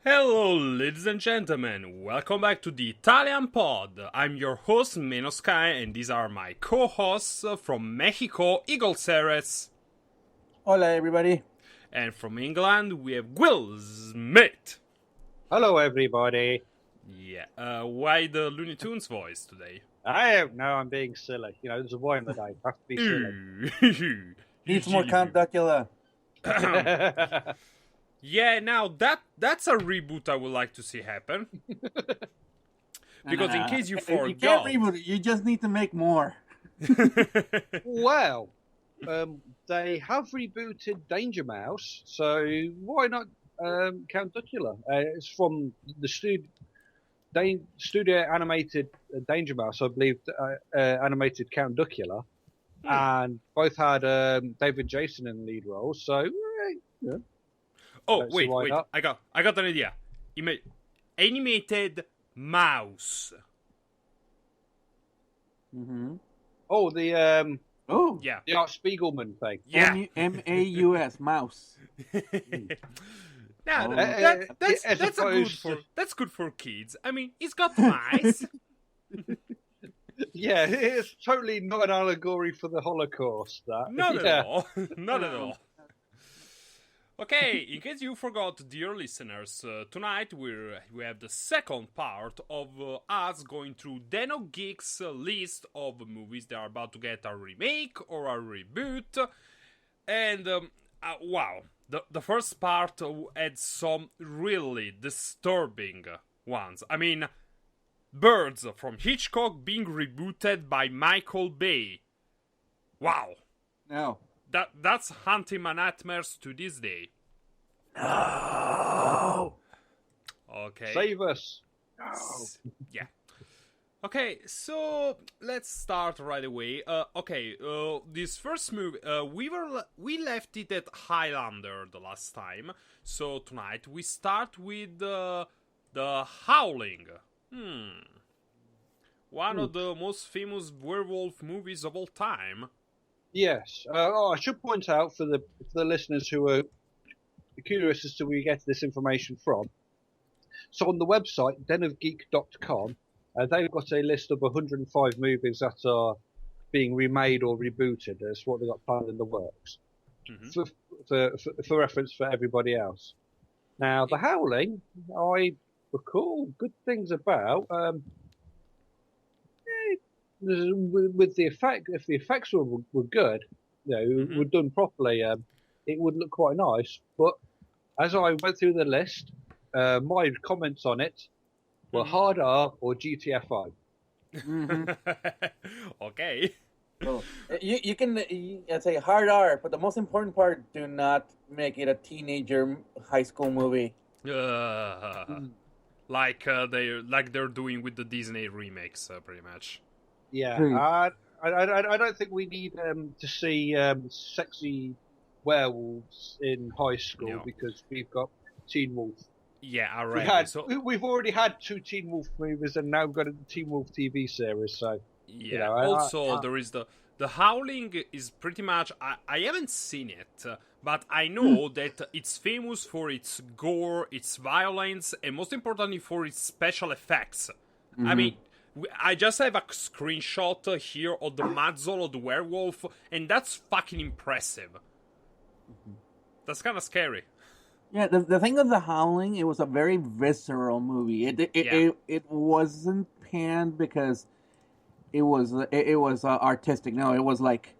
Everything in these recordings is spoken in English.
Hello, ladies and gentlemen. Welcome back to the Italian Pod. I'm your host, Menosky, and these are my co-hosts from Mexico, Eagle Ceres. Hola, everybody. And from England, we have Will Smith. Hello, everybody. Yeah, why the Looney Tunes voice today? I don't know, I'm being silly. You know, there's a boy in the day. I have to be silly. Needs more Count Duckula. Yeah, now that's a reboot I would like to see happen. Because in case you forgot... You can't reboot it, you just need to make more. Well, they have rebooted Danger Mouse, so why not Count Duckula? It's from the studio animated Danger Mouse, I believe, animated Count Duckula, and both had David Jason in the lead role, so yeah. Oh, wait, I got an idea. Animated mouse. Mm-hmm. Oh, the Yeah. the Art Spiegelman thing. Yeah. M-A-U-S, mouse. Now, as that's good for kids. I mean, it's got mice. Yeah, it's totally not an allegory for the Holocaust. That Not yeah. at all. Not at all. Okay, in case you forgot, dear listeners, tonight we have the second part of us going through Deno Geek's list of movies that are about to get a remake or a reboot. And, wow, the first part had some really disturbing ones. I mean, Birds from Hitchcock being rebooted by Michael Bay. Wow. No. That's haunting my nightmares to this day. No. Okay. Save us. Yeah. Okay, so let's start right away. This first movie, we left it at Highlander the last time. So tonight we start with the Howling. One of the most famous werewolf movies of all time. Yes. I should point out for the listeners who are curious as to where you get this information from. So on the website, denofgeek.com, they've got a list of 105 movies that are being remade or rebooted. That's what they've got planned in the works. Mm-hmm. For reference for everybody else. Now, The Howling, I recall good things about. With the effect, if the effects were good, you know, were done properly, it would look quite nice. But as I went through the list, my comments on it were hard R or GTFO. Okay. Well, you can say hard R, but the most important part, do not make it a teenager high school movie. Like they're doing with the Disney remakes, pretty much. Yeah, I don't think we need to see sexy werewolves in high school because we've got Teen Wolf. Yeah, alright. We've already had 2 Teen Wolf movies and now we've got a Teen Wolf TV series. So yeah. You know, also, there is the Howling is pretty much. I haven't seen it, but I know that it's famous for its gore, its violence, and most importantly for its special effects. I mean, I just have a screenshot here of the muzzle of the werewolf, and that's fucking impressive. That's kind of scary. Yeah, the thing of The Howling, it was a very visceral movie. It wasn't panned because it was artistic. No, it was like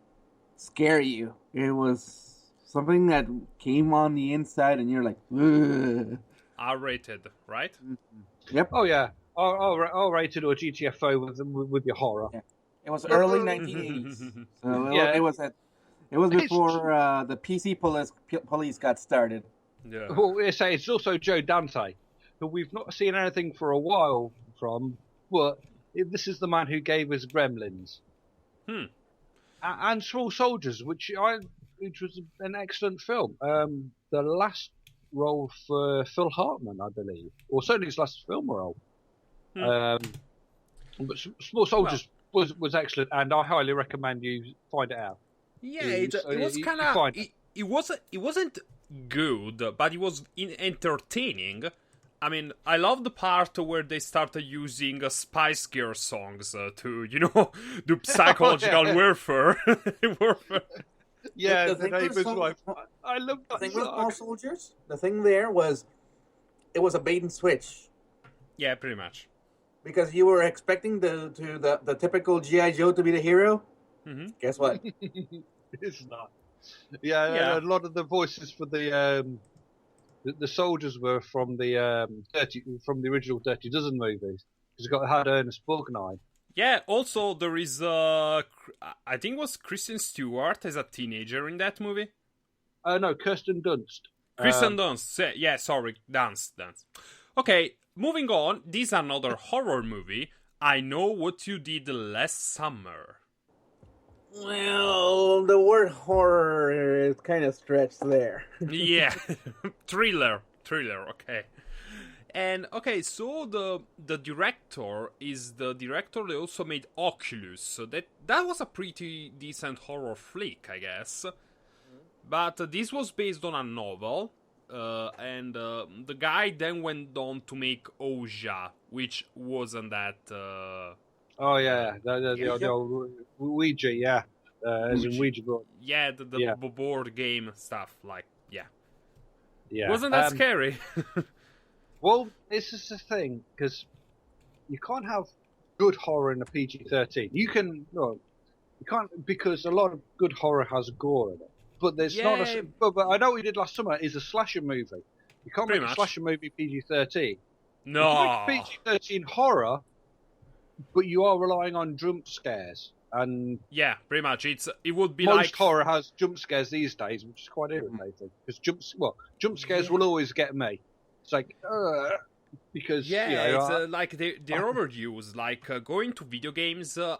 scare you. It was something that came on the inside, and you're like, ugh. R-rated, right? Yep. Oh yeah, R-rated or GTFO with your horror. Yeah. It was early 1980s. So it was before the PC police got started. Yeah. Well, it's also Joe Dante, who we've not seen anything for a while from, but this is the man who gave us Gremlins. And Small Soldiers, which was an excellent film. The last role for Phil Hartman, I believe, or certainly his last film role. But Small Soldiers was excellent, and I highly recommend you find it out. Yeah, it was kind of. It wasn't good, but it was entertaining. I mean, I love the part where they started using Spice Girl songs to, do psychological warfare. warfare. Yeah, The the thing was neighbour's so- wife. I love The that thing with Small song. Soldiers, the thing there was, it was a bait and switch. Yeah, pretty much. Because you were expecting the typical G.I. Joe to be the hero. Mm-hmm. Guess what? It's not. Yeah, Yeah. a lot of the voices for the soldiers were from the original Dirty Dozen movies because it had Ernest Borgnine. Yeah, also there is, I think it was Kristen Stewart as a teenager in that movie. No, Kirsten Dunst. Kristen Dunst, yeah, sorry, Dunst. Okay, moving on, this is another horror movie. I Know What You Did Last Summer. Well, the word horror is kind of stretched there. Yeah, thriller, okay. And okay, so the director is the director that also made Oculus. So that was a pretty decent horror flick, I guess. But this was based on a novel, and the guy then went on to make Ouija, which wasn't that. Oh yeah, the old Ouija, yeah, as in Ouija board. Yeah, the board game stuff, like yeah. Wasn't that scary? Well, this is the thing because you can't have good horror in a PG-13. You can't because a lot of good horror has gore in it. But there's not a. But I know what we did last summer is a slasher movie. You can't make a slasher movie PG-13. No. You can make PG-13 horror, but you are relying on jump scares. And yeah, pretty much. It would be most horror has jump scares these days, which is quite irritating. Because jump scares will always get me. It's like, because it's like they're overused. Like going to video games, there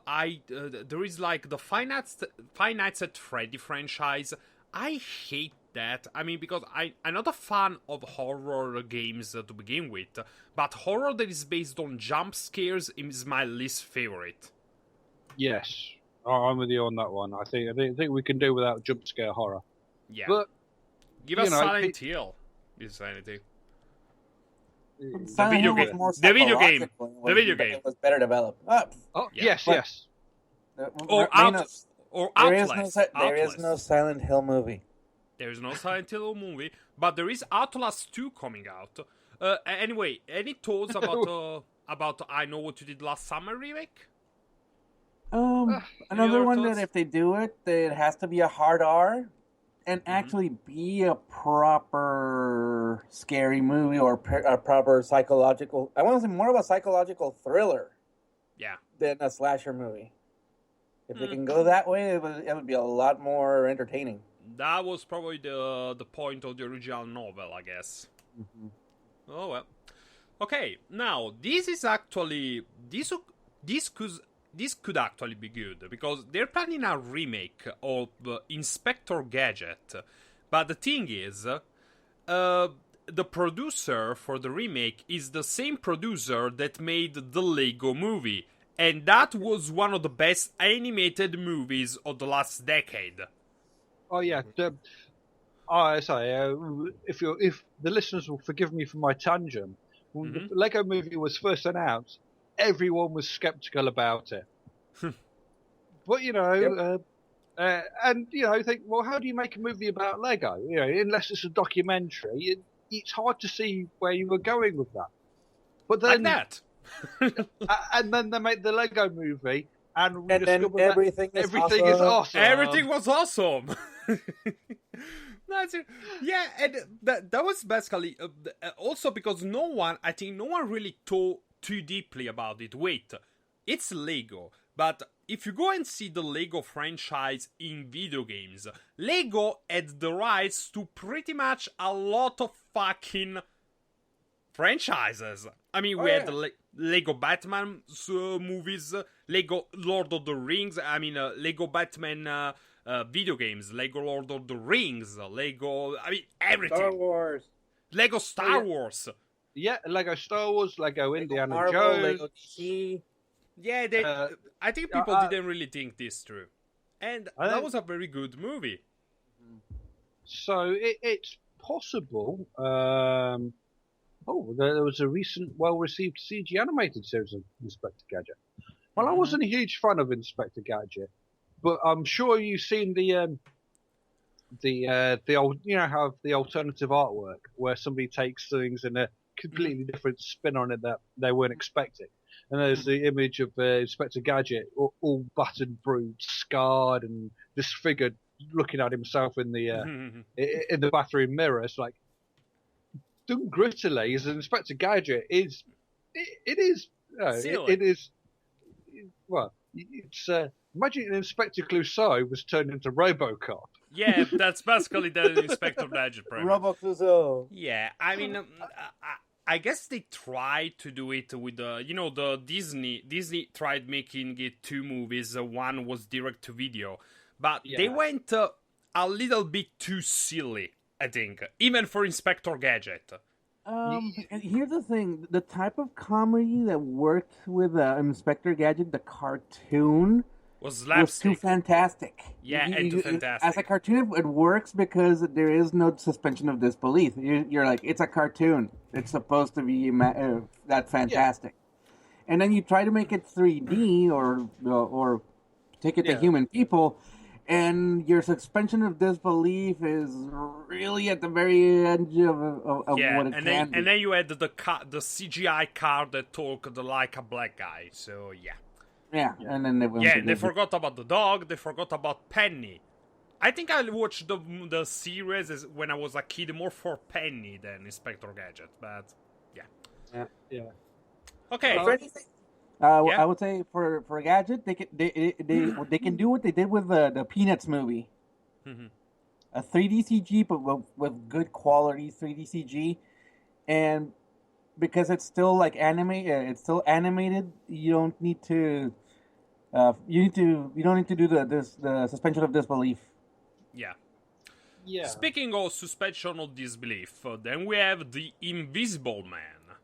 is like the Five Nights at Freddy franchise. I hate that. I mean, because I'm not a fan of horror games to begin with, but horror that is based on jump scares is my least favorite. Yes, I'm with you on that one. I think we can do without jump scare horror. Yeah, but give us Silent Hill. Is anything? The video game. The video game. It was better developed. Yes. Or Outlast. There is no Silent Hill movie. There is no Silent Hill movie, but there is Outlast 2 coming out. Anyway, any thoughts about I Know What You Did Last Summer remake? Another one that if they do it, it has to be a hard R and actually be a proper scary movie or a proper psychological. I want to say more of a psychological thriller. Yeah. Than a slasher movie. If they can go that way, it would be a lot more entertaining. That was probably the point of the original novel, I guess. Mm-hmm. Oh well. Okay, now this is actually this could actually be good because they're planning a remake of Inspector Gadget. But the thing is, the producer for the remake is the same producer that made the Lego movie, and that was one of the best animated movies of the last decade. Oh yeah. If the listeners will forgive me for my tangent, when the Lego movie was first announced, everyone was skeptical about it. But think, well, how do you make a movie about Lego? Unless it's a documentary, it's hard to see where you were going with that. But then like that, and then they made the Lego movie, and then everything is awesome. Everything was awesome. That's it. Yeah, and that was basically also because no one really thought too deeply about it. Wait, it's Lego, but if you go and see the Lego franchise in video games, Lego had the rights to pretty much a lot of fucking franchises. I mean, we had the Lego Batman movies, Lego Lord of the Rings, Lego Batman video games, Lego Lord of the Rings, Lego, everything. Star Wars. Lego Star Wars. Yeah, Lego Star Wars, Lego Indiana Marvel, Jones. Lego DC. Yeah, I think people didn't really think this through. And that was a very good movie. So it's possible Oh, there was a recent, well-received CG animated series of Inspector Gadget. Well, I wasn't a huge fan of Inspector Gadget, but I'm sure you've seen the old, how the alternative artwork where somebody takes things and a completely different spin on it that they weren't expecting. And there's the image of Inspector Gadget, all battered, bruised, scarred, and disfigured, looking at himself in the bathroom mirror. It's like, done grittily as an Inspector Gadget is, it is, Silly. it is. Well, it's imagine Inspector Clouseau was turned into RoboCop. Yeah, that's basically the Inspector Gadget premise. Robo Clouseau. Yeah, I mean, I guess they tried to do it with the Disney. Disney tried making it 2 movies. One was direct to video, but they went a little bit too silly, I think, even for Inspector Gadget. And here's the thing: the type of comedy that worked with Inspector Gadget, the cartoon, Was too fantastic. Yeah, and too fantastic. As a cartoon, it works because there is no suspension of disbelief. You're like, it's a cartoon. It's supposed to be that fantastic. Yeah. And then you try to make it 3D or take it to human people, and your suspension of disbelief is really at the very edge of what it can be. And then you had the CGI car that talked like a black guy. So yeah. Yeah, and then they forgot about the dog. They forgot about Penny. I think I watched the series when I was a kid more for Penny than Inspector Gadget. But yeah. Okay. I would say for Gadget, they can do what they did with the Peanuts movie. Mm-hmm. A 3D CG, but with good quality 3D CG, and because it's still like it's still animated. You don't need to. You don't need to do the suspension of disbelief. Yeah. Yeah. Speaking of suspension of disbelief, then we have the Invisible Man.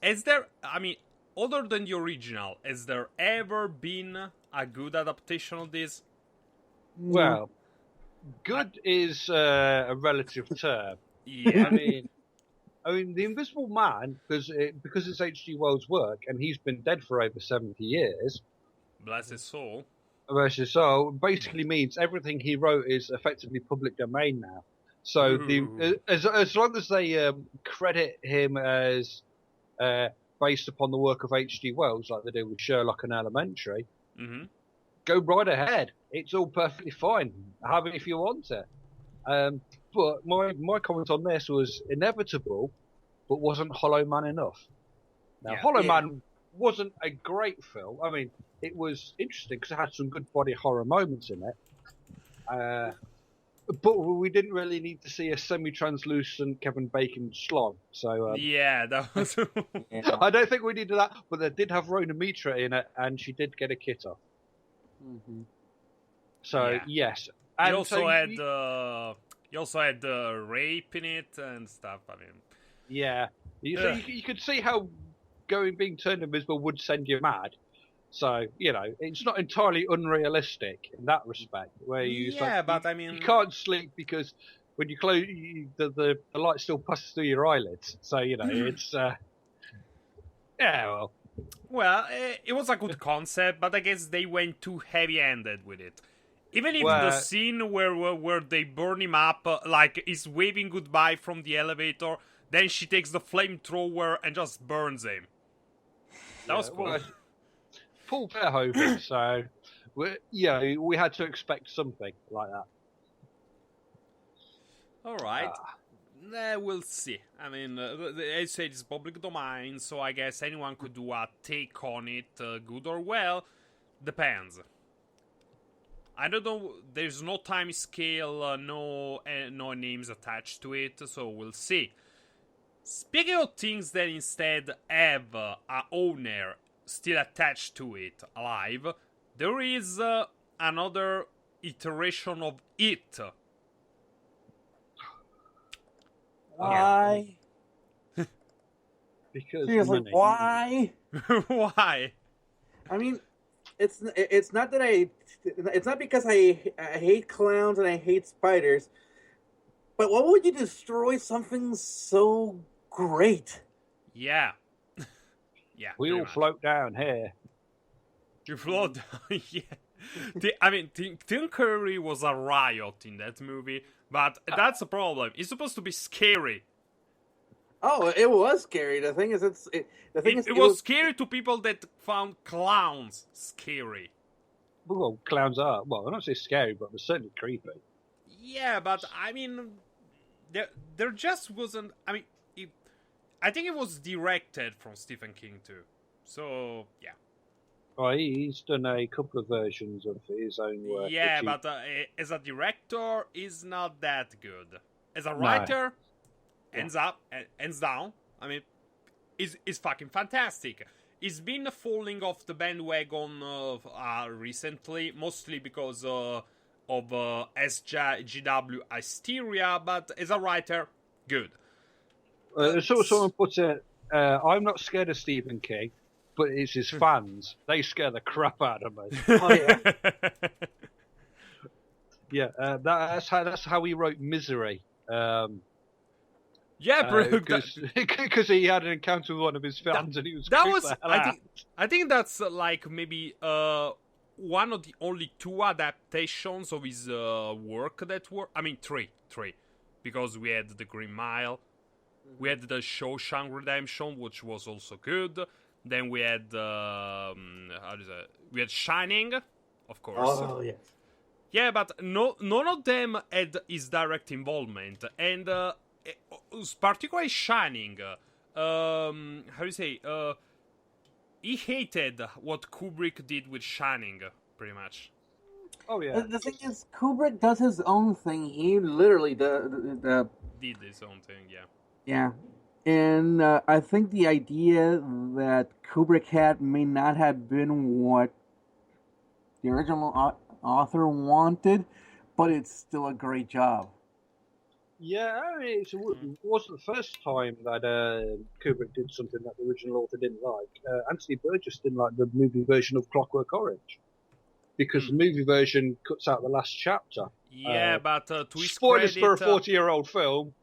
Is there? I mean, other than the original, has there ever been a good adaptation of this? Well, good is a relative term. Yeah. I mean, The Invisible Man, because it's H.G. Wells' work, and he's been dead for over 70 years. Bless his soul. Bless his soul. Basically means everything he wrote is effectively public domain now. So as long as they credit him as based upon the work of H.G. Wells, like they do with Sherlock and Elementary, go right ahead. It's all perfectly fine. Have it if you want it. But my comment on this was inevitable, but wasn't Hollow Man enough? Now, Hollow Man wasn't a great film. I mean, it was interesting because it had some good body horror moments in it. But we didn't really need to see a semi-translucent Kevin Bacon slog. So that was. I don't think we needed that, but they did have Rona Mitra in it, and she did get a kit off. Mm-hmm. So yes, and you also had the rape in it and stuff. I mean, you could see how being turned invisible would send you mad. So it's not entirely unrealistic in that respect. Where you can't sleep because when you close, the light still passes through your eyelids. So it's Well, it was a good concept, but I guess they went too heavy-handed with it. Even if the scene where they burn him up, like he's waving goodbye from the elevator, then she takes the flamethrower and just burns him. That was cool. Well, Paul Verhoeven, so we had to expect something like that. All right. We'll see. I mean, as I said, it's public domain, so I guess anyone could do a take on it, good or well. Depends. I don't know. There's no time scale, no names attached to it, so we'll see. Speaking of things that instead have a owner still attached to it alive, there is another iteration of it. Why? Because seriously, why? Why? I mean, it's not that it's not because I hate clowns and I hate spiders, but why would you destroy something so great? Yeah. Yeah, We all float down here. You float down, yeah. I mean, Tim Curry was a riot in that movie, but that's a problem. It's supposed to be scary. Oh, it was scary. The thing is, it was scary to people that found clowns scary. Well, clowns are, well, I'm not saying scary, but they're certainly creepy. Yeah, but I mean, there just wasn't. I mean, I think it was directed from Stephen King too. So yeah. Oh, he's done a couple of versions of his own work. Yeah, but as a director, is not that good. As a writer, ends down. I mean, is fucking fantastic. He's been falling off the bandwagon recently, mostly because of SGW Hysteria, but as a writer, good. So someone put it, I'm not scared of Stephen King, but it's his fans. They scare the crap out of me. Oh, yeah. Yeah, that's how he wrote Misery. Because he had an encounter with one of his fans and he was I think that's like maybe one of the only 2 adaptations of his work that were, I mean three, because we had The Green Mile, we had the Shawshank Redemption, which was also good. Then we had we had Shining, of course. Oh yes. Yeah, but none of them had his direct involvement, and particularly Shining. How do you say? He hated what Kubrick did with Shining, pretty much. Oh yeah. The thing is, Kubrick does his own thing. He literally did his own thing. Yeah. Yeah. And I think the idea that Kubrick had may not have been what the original author wanted, but it's still a great job. Yeah, I mean, it wasn't the first time that Kubrick did something that the original author didn't like. Anthony Burgess didn't like the movie version of Clockwork Orange because the movie version cuts out the last chapter. Yeah, but to spoilers for a 40-year-old film.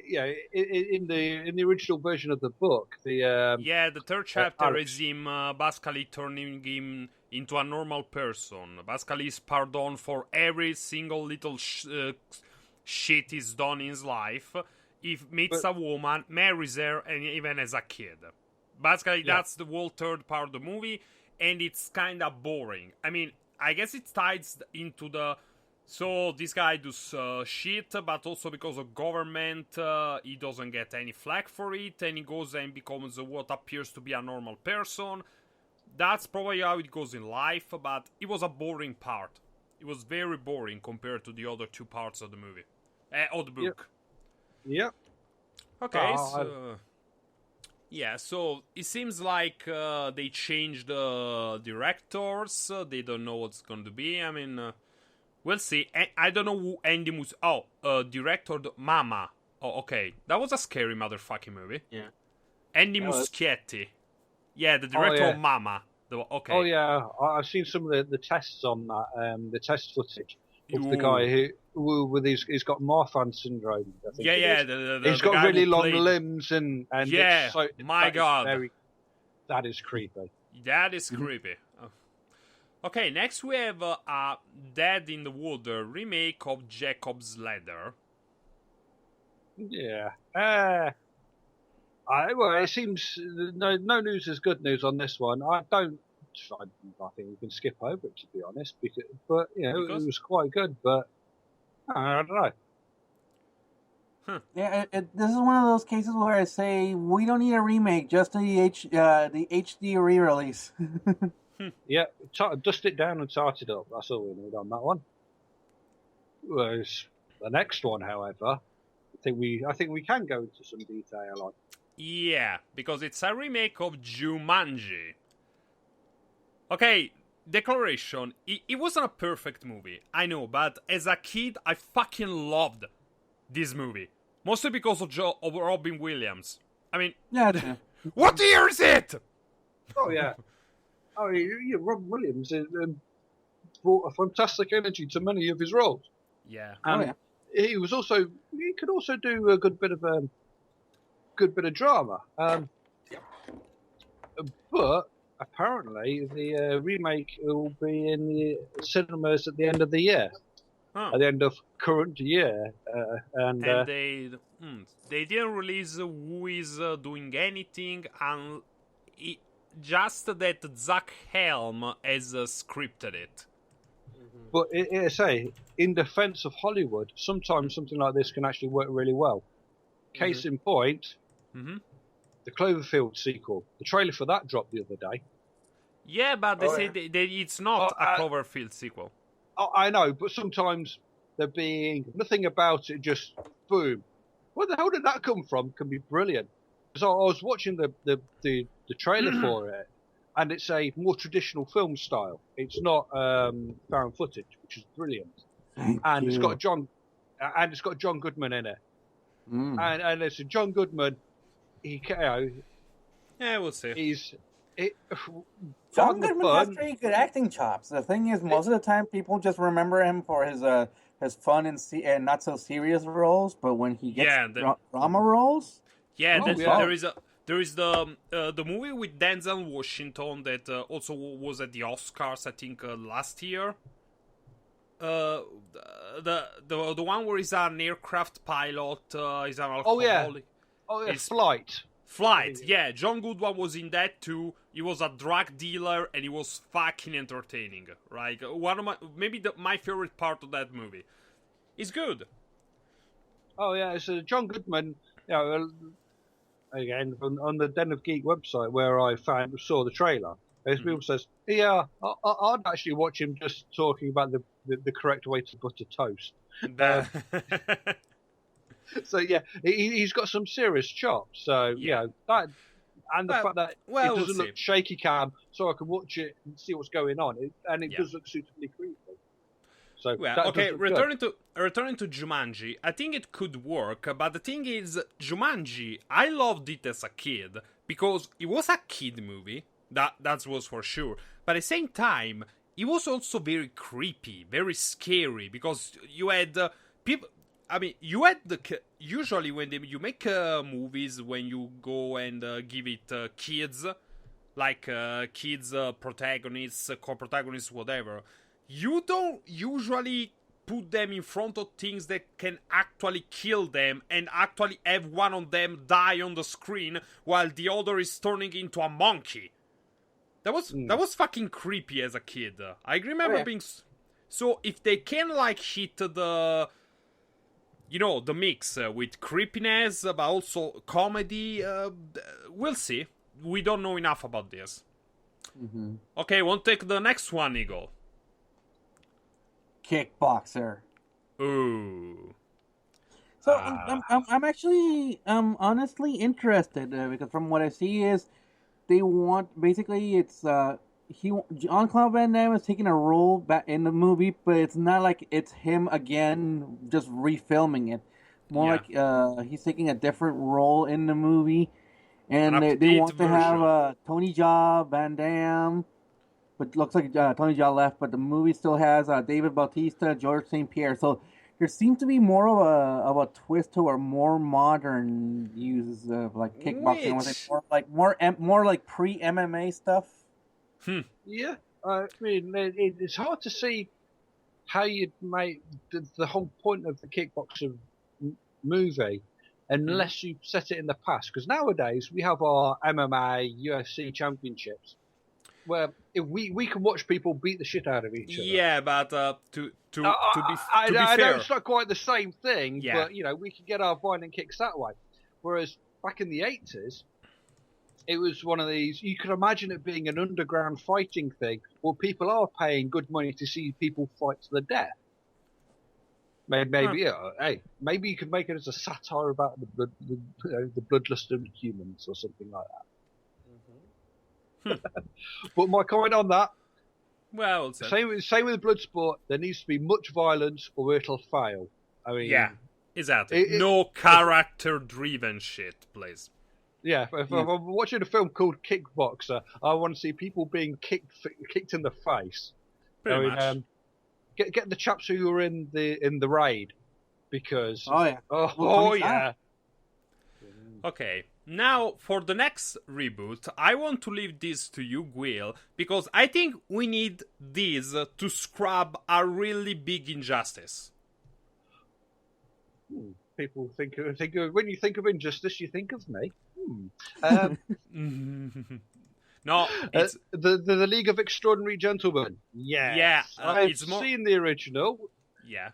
Yeah, in the original version of the book, the third chapter is him basically turning him into a normal person. Basically, he's pardoned for every single little shit he's done in his life. He meets a woman, marries her, and even as a kid. Basically, that's the whole third part of the movie, and it's kind of boring. I mean, I guess it ties into the... So this guy does shit, but also because of government, he doesn't get any flack for it, and he goes and becomes what appears to be a normal person. That's probably how it goes in life, but it was a boring part. It was very boring compared to the other 2 parts of the movie, of the book. Yep. Okay, so it seems like they changed the directors. They don't know what's going to be. I mean... we'll see. I don't know who Andy director Mama. Oh, okay. That was a scary motherfucking movie. Yeah. Andy Muschietti. Yeah, the director of Mama. Okay. Oh, yeah. I've seen some of the tests on that, the test footage of the guy who he's got Marfan syndrome, I think. Yeah. He's got really long limbs and yeah, my God. That is creepy. That is creepy. Okay, next we have Dead in the Water remake of Jacob's Ladder. Yeah. Well, it seems no news is good news on this one. I think we can skip over it, to be honest. But you know, it was quite good. But I don't know. Yeah, this is one of those cases where I say we don't need a remake, just the HD re-release. Yeah, dust it down and tart it up. That's all we need on that one. Whereas the next one, however, I think we can go into some detail on. Yeah, because it's a remake of Jumanji. Okay, declaration. It wasn't a perfect movie, I know, but as a kid, I fucking loved this movie. Mostly because of Robin Williams. I mean, yeah. What year is it? Oh yeah. Oh, yeah, Rob Williams brought a fantastic energy to many of his roles. Yeah. And he could also do a good bit of drama. But apparently the remake will be in the cinemas at the end of the year. Huh. At the end of current year, and they didn't release who is doing anything, and just that Zach Helm has scripted it. But I say, in defense of Hollywood, sometimes something like this can actually work really well. Case in point, the Cloverfield sequel. The trailer for that dropped the other day. Yeah, but they say it's not a Cloverfield sequel. I know, but sometimes there being nothing about it, just boom. Where the hell did that come from? Can be brilliant. So I was watching the trailer for it, and it's a more traditional film style. It's not found footage, which is brilliant. It's got John Goodman in it. And it's John Goodman. We'll see. John Goodman has pretty good acting chops. The thing is, most of the time, people just remember him for his fun and not so serious roles. But when he gets drama roles, there is the movie with Denzel Washington that also was at the Oscars, I think, last year. The one where he's an aircraft pilot, he's an alcoholic. It's Flight. Yeah, John Goodman was in that too. He was a drug dealer and he was fucking entertaining. Right, one of my favorite part of that movie. It's good. Oh yeah, it's John Goodman. Again on the Den of Geek website where I saw the trailer. People says, yeah, I'd actually watch him just talking about the correct way to butter toast. So yeah, he's got some serious chops. So that, and the fact that it doesn't look shaky cam, so I can watch it and see what's going on, it does look suitably creepy. So returning to Jumanji, I think it could work. But the thing is, Jumanji, I loved it as a kid because it was a kid movie. That was for sure. But at the same time, it was also very creepy, very scary because you had people. I mean, you had usually when you make movies, when you go and give it kids, like kids protagonists, co-protagonists, whatever, you don't usually put them in front of things that can actually kill them and actually have one of them die on the screen while the other is turning into a monkey. That was fucking creepy as a kid. I remember being so. If they can hit the mix with creepiness, but also comedy, we'll see. We don't know enough about this. Okay, won't take the next one, Eagle. Kickboxer. Ooh. So I'm actually honestly interested because from what I see is they want basically it's Jean-Claude Van Damme is taking a role back in the movie, but it's not like it's him again, just refilming it. More like he's taking a different role in the movie, and they want to have Tony Jaa, Van Damme, but looks like Tony Jaa left, but the movie still has David Bautista, George St. Pierre. So there seems to be more of a twist to our more modern uses of kickboxing. Was it more like pre-MMA stuff? Yeah, I mean, it's hard to see how you'd make the whole point of the kickboxer movie unless you set it in the past. Because nowadays we have our MMA, UFC championships, where we can watch people beat the shit out of each other. Yeah, but to be fair, I know it's not quite the same thing. Yeah. But we can get our violent kicks that way. Whereas back in the 80s. It was one of these, you could imagine it being an underground fighting thing where people are paying good money to see people fight to the death. Maybe maybe you could make it as a satire about the bloodlust humans or something like that. But my comment on that, well, same with Bloodsport, there needs to be much violence or it'll fail. I mean, exactly. No character-driven shit, please. Yeah, if I'm watching a film called Kickboxer, I want to see people being kicked in the face. Pretty much. Get the chaps who were in the raid, because Well, yeah. Okay, now for the next reboot, I want to leave this to you, Will, because I think we need this to scrub a really big injustice. People think of, when you think of injustice, you think of me. No, it's the League of Extraordinary Gentlemen. Yes. Yeah, I've seen the original. Yeah.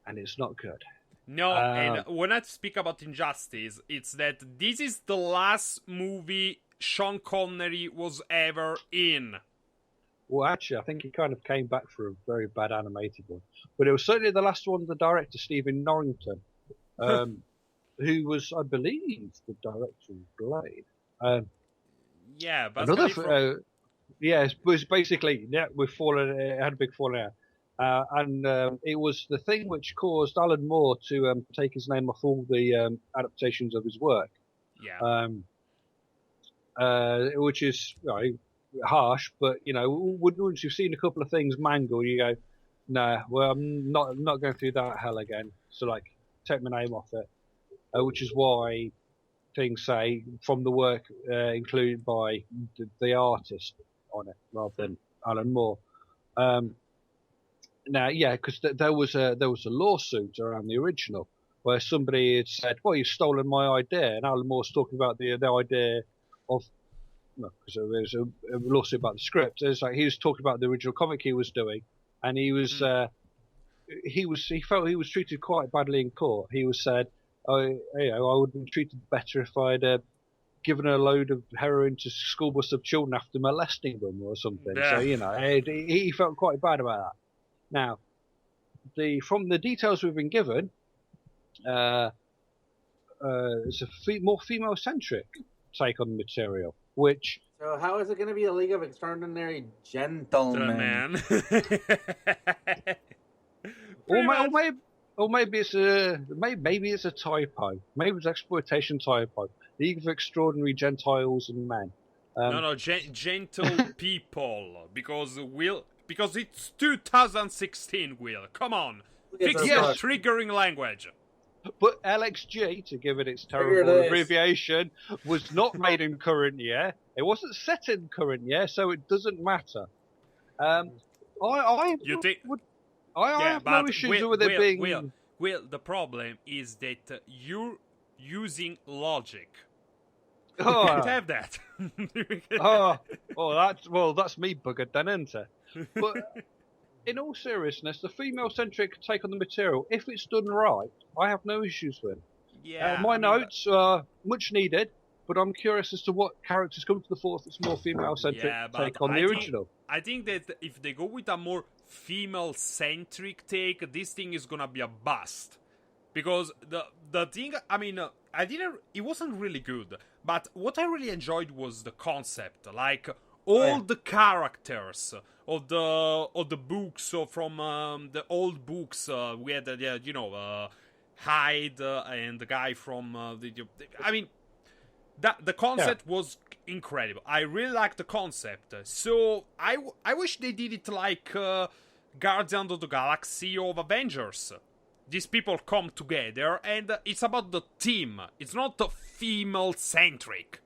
And it's not good. No, and when I speak about injustice, it's that this is the last movie Sean Connery was ever in. Well, actually, I think he kind of came back for a very bad animated one. But it was certainly the last one, the director, Stephen Norrington, who was, I believe, the director of Blade. Yeah, but it was basically, it had a big falling out. And it was the thing which caused Alan Moore to take his name off all the adaptations of his work. Yeah. Which is harsh, but once you've seen a couple of things mangle, you go, "Nah, well, I'm not going through that hell again." So take my name off it. Which is why things say from the work included by the artist on it rather than Alan Moore. Now, because there was a lawsuit around the original where somebody had said, "Well, you've stolen my idea," and Alan Moore's talking about the idea of, because there was a lawsuit about the script. It's like he was talking about the original comic he was doing, and he felt he was treated quite badly in court. He was said, I would have been treated better if I'd given a load of heroin to a school bus of children after molesting them or something. Yeah. So he felt quite bad about that. Now, from the details we've been given, it's a more female-centric take on the material, which... So how is it going to be a League of Extraordinary Gentlemen? Or maybe it's a typo. Maybe it's an exploitation typo. League of Extraordinary Gentiles and Men. Gentle people, because it's 2016, Will. Come on. Fix your triggering language. But LXG, to give it its terrible abbreviation, was not made in current year. It wasn't set in current year, so it doesn't matter. I have no issues with it being... Will, the problem is that you're using logic. You can't have that. That's me buggered then, isn't it? But in all seriousness, the female-centric take on the material, if it's done right, I have no issues with it. Yeah, my notes are much needed, but I'm curious as to what characters come to the fore if it's more female-centric take on the original. I think that if they go with a more female-centric take, this thing is gonna be a bust. Because the thing, it wasn't really good, but what I really enjoyed was the concept, like all the characters of the books, from the old books. We had Hyde and the guy from the concept was incredible. I really liked the concept. So I wish they did it like Guardians of the Galaxy of Avengers. These people come together, and it's about the team. It's not female-centric.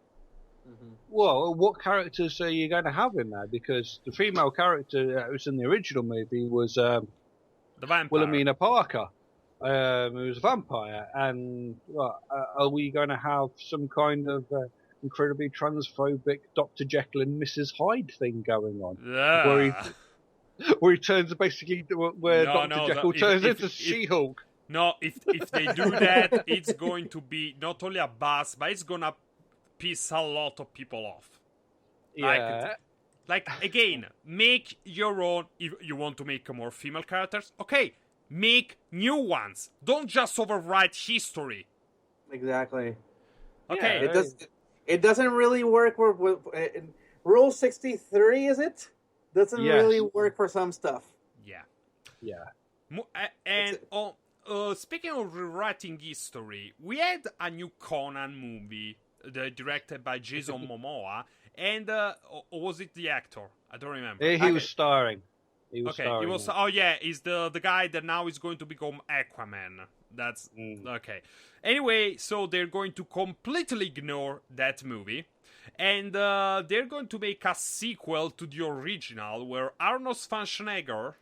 Mm-hmm. Well, what characters are you going to have in there? Because the female character that was in the original movie was the vampire, Wilhelmina Parker, who was a vampire. And are we going to have some kind of incredibly transphobic Dr. Jekyll and Mrs. Hyde thing going on? Yeah. Where he turns basically Dr. Jekyll turns into She-Hulk. No, if they do that, it's going to be not only a buzz, but it's gonna piss a lot of people off. Yeah. Like again, make your own. If you want to make more female characters, okay, make new ones. Don't just overwrite history. Exactly. Okay. Yeah, it doesn't really work with Rule 63, is it? Doesn't really work for some stuff. Yeah. And speaking of rewriting history, we had a new Conan movie directed by Jason Momoa. And or was it the actor? I don't remember. He was starring. He was okay, starring. He was. Oh yeah, he's the guy that now is going to become Aquaman. That's okay. Anyway, so they're going to completely ignore that movie, and they're going to make a sequel to the original where Arnold Schwarzenegger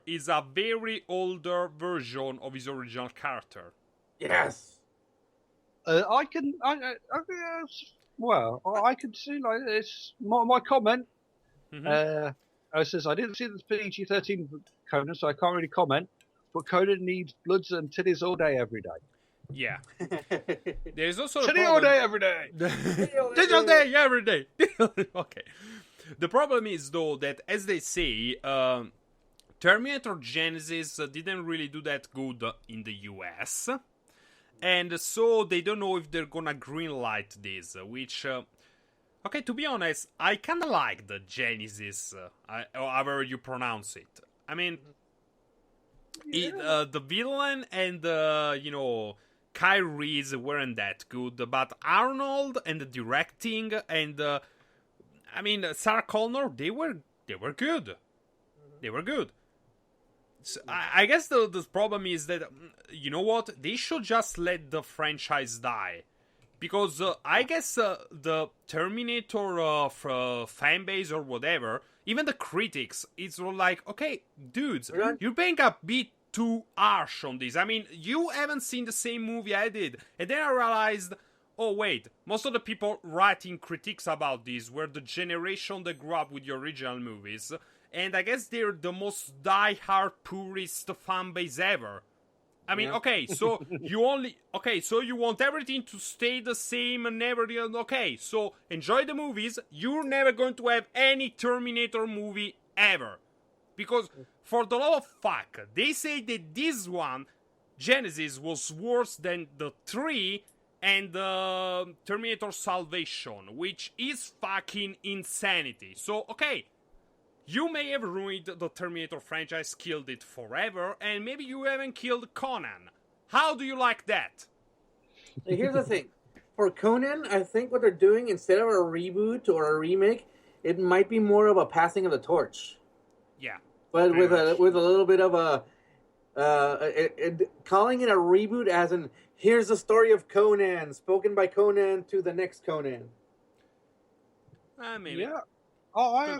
is a very older version of his original character. Yes. I can see like this. My comment. I says I didn't see the PG-13 Conan, so I can't really comment. But Conan needs bloods and titties all day, every day. Yeah. There's also titty all day, every day. Titty all day, every day. Okay. The problem is though that, as they say, Terminator Genesis didn't really do that good in the US. And so they don't know if they're gonna greenlight this, which, okay, to be honest, I kinda like the Genesis, however you pronounce it. I mean, the villain and, Kyle Reese weren't that good, but Arnold and the directing and, Sarah Connor, they were good. They were good. So I guess the problem is that, you know what? They should just let the franchise die. Because I guess the Terminator fan base or whatever, even the critics, it's like, okay, dudes, you're being a bit too harsh on this. I mean, you haven't seen the same movie I did. And then I realized, oh wait, most of the people writing critiques about this were the generation that grew up with the original movies. And I guess they're the most die-hard purist fan base ever. I mean, okay, so you want everything to stay the same and never, okay, so enjoy the movies. You're never going to have any Terminator movie ever. Because, for the love of fuck, they say that this one, Genesis, was worse than the 3 and Terminator Salvation, which is fucking insanity. So, okay, you may have ruined the Terminator franchise, killed it forever, and maybe you haven't killed Conan. How do you like that? Here's the thing. For Conan, I think what they're doing, instead of a reboot or a remake, it might be more of a passing of the torch. Yeah. But with a little bit of a... calling it a reboot as in, here's the story of Conan, spoken by Conan to the next Conan. Maybe. Yeah. Oh, I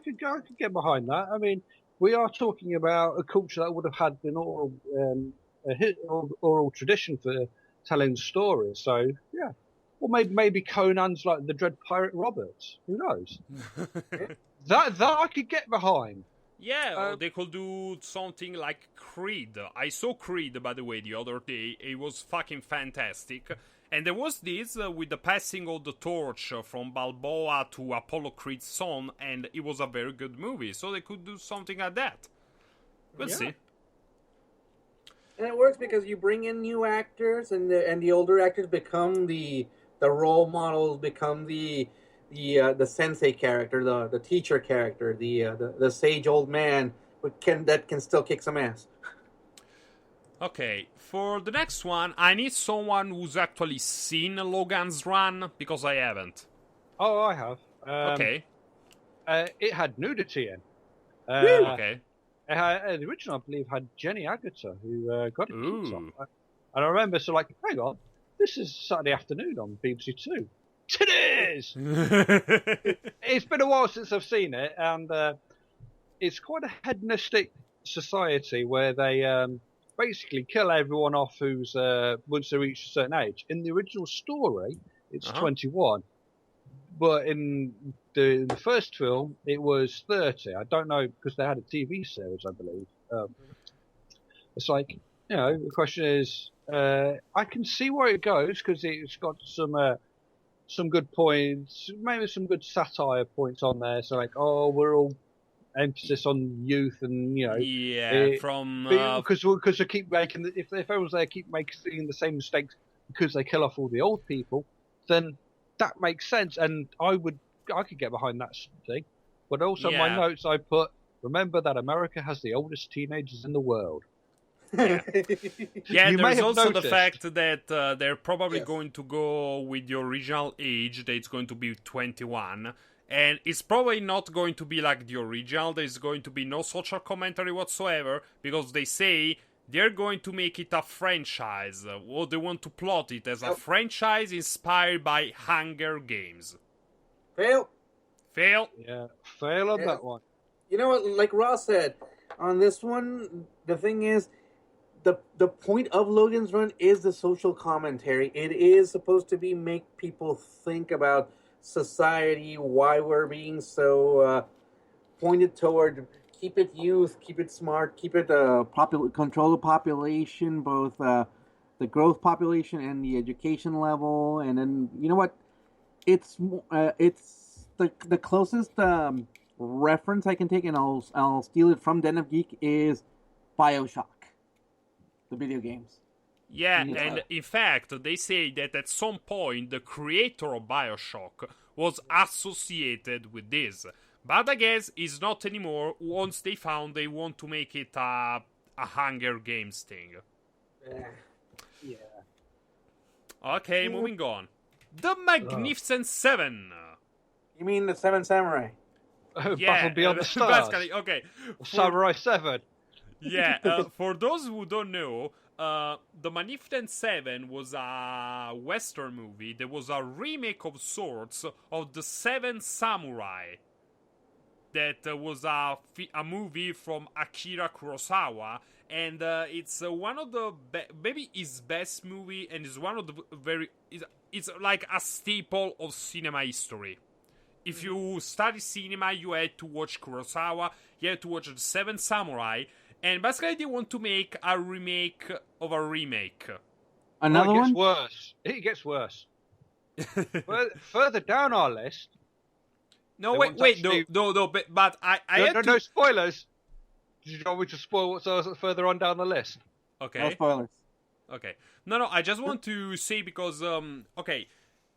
could get behind that. I mean, we are talking about a culture that would have had an oral tradition for telling stories. So, yeah. Or maybe Conan's like the Dread Pirate Roberts. Who knows? that I could get behind. Yeah, they could do something like Creed. I saw Creed, by the way, the other day. It was fucking fantastic. And there was this with the passing of the torch from Balboa to Apollo Creed's son, and it was a very good movie. So they could do something like that. We'll see. And it works because you bring in new actors, and the older actors become the role models, become the sensei character, the teacher character, the sage old man that can still kick some ass. Okay, for the next one, I need someone who's actually seen Logan's Run, because I haven't. Oh, I have. Okay. It had nudity in. Okay. The original, I believe, had Jenny Agutter, who got it. And I remember, hang on, this is Saturday afternoon on BBC Two. Titties! It's been a while since I've seen it, and it's quite a hedonistic society where they basically kill everyone off who's once they reach a certain age. In the original story, it's 21, but in the first film, it was 30. I don't know, because they had a TV series, I believe. It's like, the question is, I can see where it goes, because it's got some good points, maybe some good satire points on there. So we're all emphasis on youth and because they keep making if everyone's there keep making the same mistakes because they kill off all the old people, then that makes sense, and I could get behind that thing. But also my notes I put, remember that America has the oldest teenagers in the world. Yeah, yeah. You may There's have also the noticed. fact that they're probably Yes. going to go with the original age. That it's going to be 21, and it's probably not going to be like the original. There's going to be no social commentary whatsoever because they say they're going to make it a franchise. Or they want to plot it as a Yep. franchise inspired by Hunger Games. Fail. Fail. Yeah, fail on Yeah. that one. You know what? Like Ross said, on this one, the thing is, the point of Logan's Run is the social commentary. It is supposed to be make people think about society, why we're being so pointed toward keep it youth, keep it smart, keep it control the population, both the growth population and the education level, and then you know what? It's the closest reference I can take, and I'll steal it from Den of Geek is BioShock, the video games. Yeah, Yeah. and in fact, they say that at some point the creator of Bioshock was associated with this. But I guess it's not anymore once they found they want to make it a Hunger Games thing. Yeah. Okay, moving on. The Magnificent Seven. You mean the Seven Samurai? Battle Beyond the Stars. Basically, okay. Samurai 7. Yeah, for those who don't know, The Magnificent Seven was a Western movie. There was a remake of sorts of The Seven Samurai. That was a movie from Akira Kurosawa, and it's one of the maybe his best movie, and is one of the it's like a staple of cinema history. If you study cinema, you had to watch Kurosawa, you had to watch The Seven Samurai, and basically they want to make a remake of a remake. Another it gets one? worse. It gets worse. Further down our list. No, They wait, want wait, actually- no, but I had to... No spoilers. Did you want me to spoil what's further on down the list? Okay. No spoilers. Okay. No, I just want to say because, okay,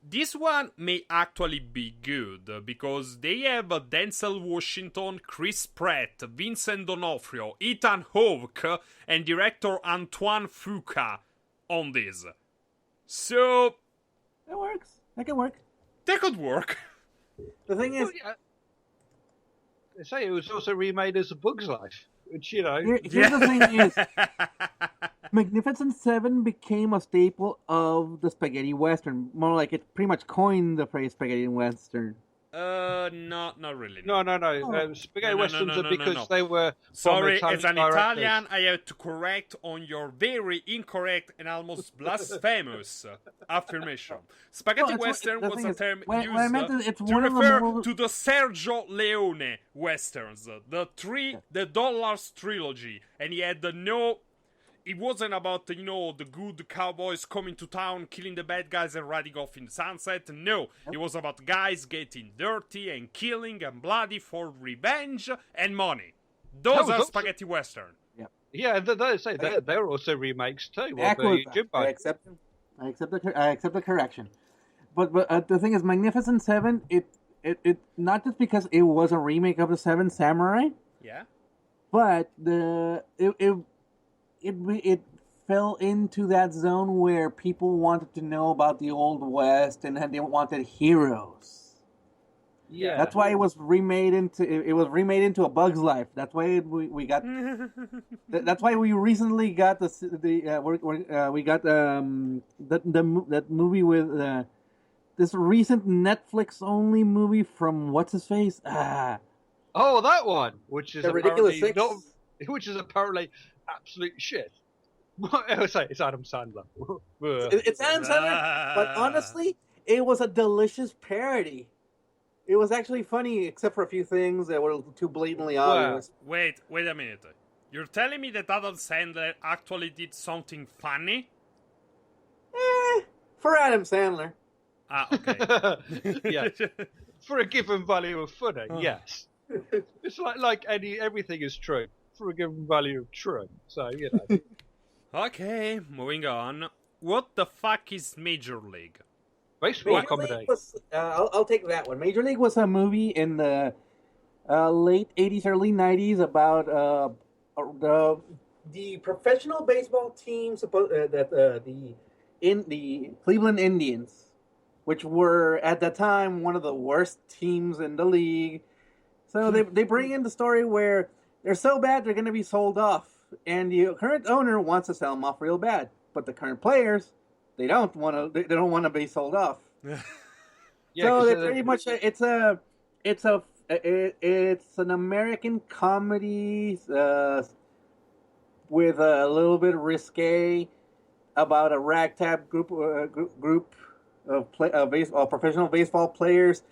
this one may actually be good because they have Denzel Washington, Chris Pratt, Vincent D'Onofrio, Ethan Hawke, and director Antoine Fuqua on this. So, That works. That can work. that could work. The thing is, They say it was also remade as A Bug's Life, which, you know... here's the thing is, Magnificent Seven became a staple of the spaghetti western. More like it pretty much coined the phrase spaghetti western. Not really. No. Oh. Spaghetti No, westerns are because no. they were Sorry, from as an directors. Italian, I have to correct on your very incorrect and almost blasphemous affirmation. Spaghetti No, Western the was thing a is, term what I meant is it's to one of the refer more- to the Sergio Leone Westerns, the Dollars trilogy, and he had it wasn't about, the good cowboys coming to town, killing the bad guys and riding off in the sunset. No, it was about guys getting dirty and killing and bloody for revenge and money. Those are spaghetti western. Yeah, they say they're also remakes too. Accurate. Jimbo. I accept the correction. But the thing is, Magnificent Seven, it not just because it was a remake of the Seven Samurai, Yeah. but it fell into that zone where people wanted to know about the Old West and they wanted heroes. Yeah, That's why it was remade into A Bug's Life. That's why we got. That's why we recently got that movie with this recent Netflix only movie from what's his face. Oh, that one, which is The Ridiculous apparently Six. which is apparently absolute shit. I would say it's Adam Sandler. It's Adam Sandler, but honestly, it was a delicious parody. It was actually funny, except for a few things that were too blatantly obvious. Wait a minute. You're telling me that Adam Sandler actually did something funny? For Adam Sandler. Ah, okay. Yeah, for a given value of funny, yes. It's like everything is true for a given value of true. So Okay, moving on. What the fuck is Major League? Baseball Major comedy. League was, I'll take that one. Major League was a movie in the late 80s, early 90s about the professional baseball team the Cleveland Indians, which were at that time one of the worst teams in the league. So they bring in the story where they're so bad they're going to be sold off, and the current owner wants to sell them off real bad, but the current players they don't want to be sold off. Yeah, so they pretty much it's an American comedy with a little bit risque about a ragtag group of professional baseball players,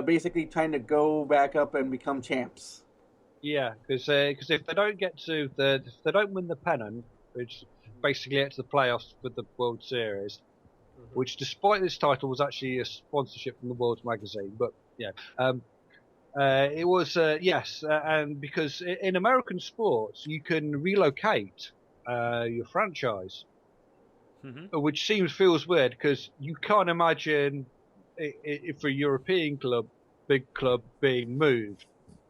basically trying to go back up and become champs. Yeah, because if they don't if they don't win the pennant, which basically gets the playoffs for the World Series, which despite this title was actually a sponsorship from the World's Magazine, but yeah, it was yes, and because in American sports you can relocate your franchise, which feels weird because you can't imagine if a European big club being moved,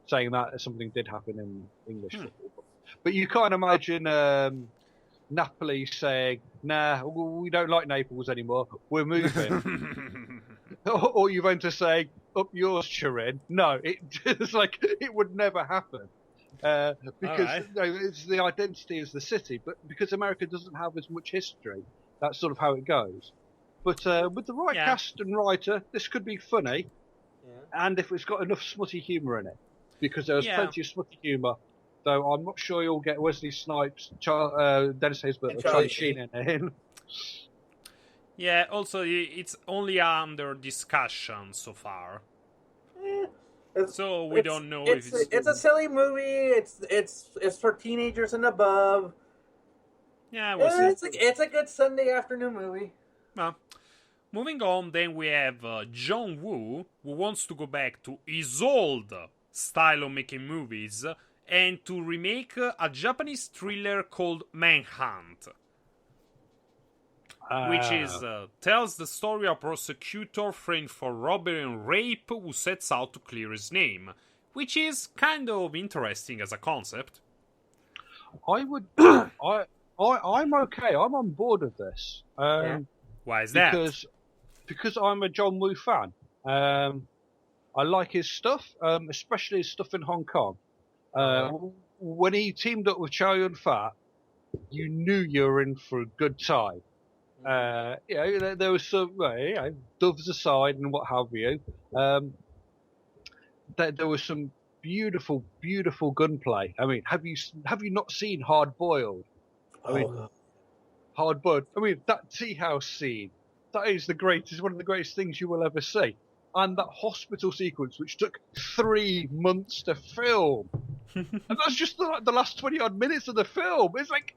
saying that something did happen in English football, but you can't imagine Napoli saying, "Nah, we don't like Naples anymore. We're moving," or Juventus saying, "Up yours, Turin." No, it's like it would never happen because it's the identity is the city. But because America doesn't have as much history, that's sort of how it goes. But with the right cast and writer, this could be funny, and if it's got enough smutty humour in it, because there's plenty of smutty humour. Though I'm not sure you'll get Wesley Snipes, Dennis Haysbert, or Charlie Sheen in. Yeah, also it's only under discussion so far. So we don't know if it's a silly movie. It's for teenagers and above. Yeah, it's a good Sunday afternoon movie. Well, moving on, then we have John Woo, who wants to go back to his old style of making movies and to remake a Japanese thriller called Manhunt, which tells the story of a prosecutor framed for robbery and rape who sets out to clear his name, which is kind of interesting as a concept. I'm okay. I'm on board with this. Why is that? Because I'm a John Woo fan. I like his stuff, especially his stuff in Hong Kong. When he teamed up with Chow Yun-fat, you knew you were in for a good time. There was some, doves aside and what have you. There was some beautiful, beautiful gunplay. I mean, have you not seen Hard Boiled? Hard Boiled. I mean, that tea house scene. That is one of the greatest things you will ever see. And that hospital sequence, which took 3 months to film. And that's just the last 20-odd minutes of the film. It's like...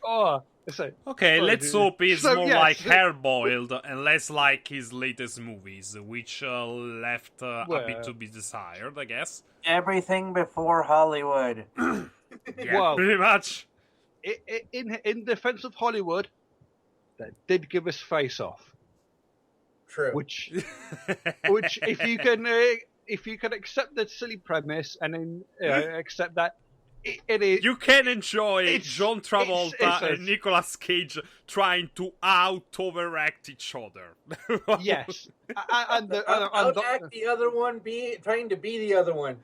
let's hope it's like Hair-Boiled and less like his latest movies, which left a bit to be desired, I guess. Everything before Hollywood. Pretty much. In defense of Hollywood, they did give us Face Off. True. Which if you can accept the silly premise and then accept that it is, you can enjoy John Travolta and Nicolas Cage trying to overact each other. Yes, and outact the other one, trying to be the other one.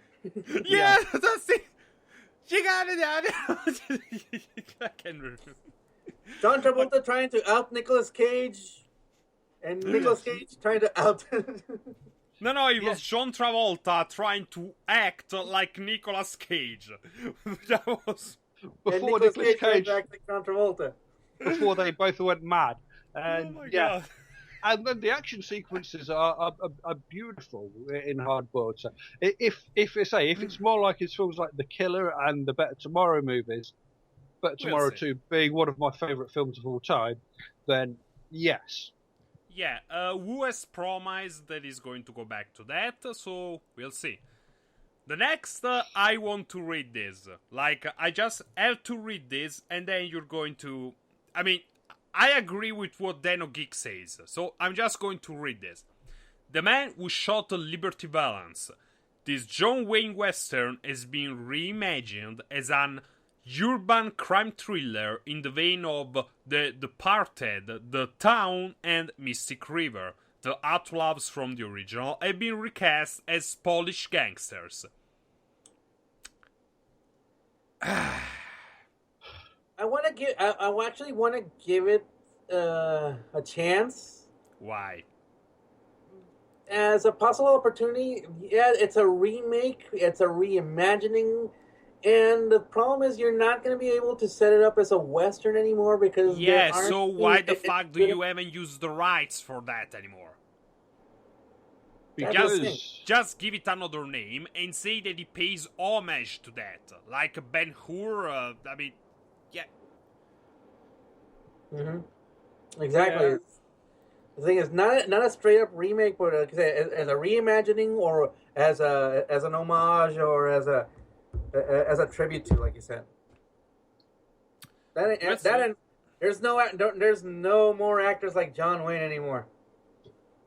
Yeah, that's it. You got it out. I can remember. John Travolta trying to out Nicolas Cage. And Nicolas Cage trying to out... No, it was John Travolta trying to act like Nicolas Cage. That was... Before Nicolas Cage acting John Travolta. Before they both went mad. And, oh my God. And then the action sequences are beautiful in Hard Boiled. So if it's more like his films like The Killer and the Better Tomorrow movies, Better Tomorrow 2 being one of my favourite films of all time, then yes. Yeah, Wu has promised that he's going to go back to that, so we'll see. The next, I want to read this. Like, I just have to read this, and then you're going to... I mean, I agree with what Dano Geek says, so I'm just going to read this. The man who shot Liberty Valance. This John Wayne Western has been reimagined as an urban crime thriller in the vein of The Departed, The Town, and Mystic River. The outlaws from the original have been recast as Polish gangsters. I actually want to give it a chance. Why? As a possible opportunity, yeah, it's a remake, it's a reimagining, and the problem is you're not going to be able to set it up as a Western anymore because so why the fuck do you haven't used the rights for that anymore? Just give it another name and say that it pays homage to that. Like Ben-Hur, I mean, yeah. Mm-hmm. Exactly. Yeah. The thing is, not a straight up remake, but as a reimagining or as an homage or as a tribute to, like you said. There's no more actors like John Wayne anymore.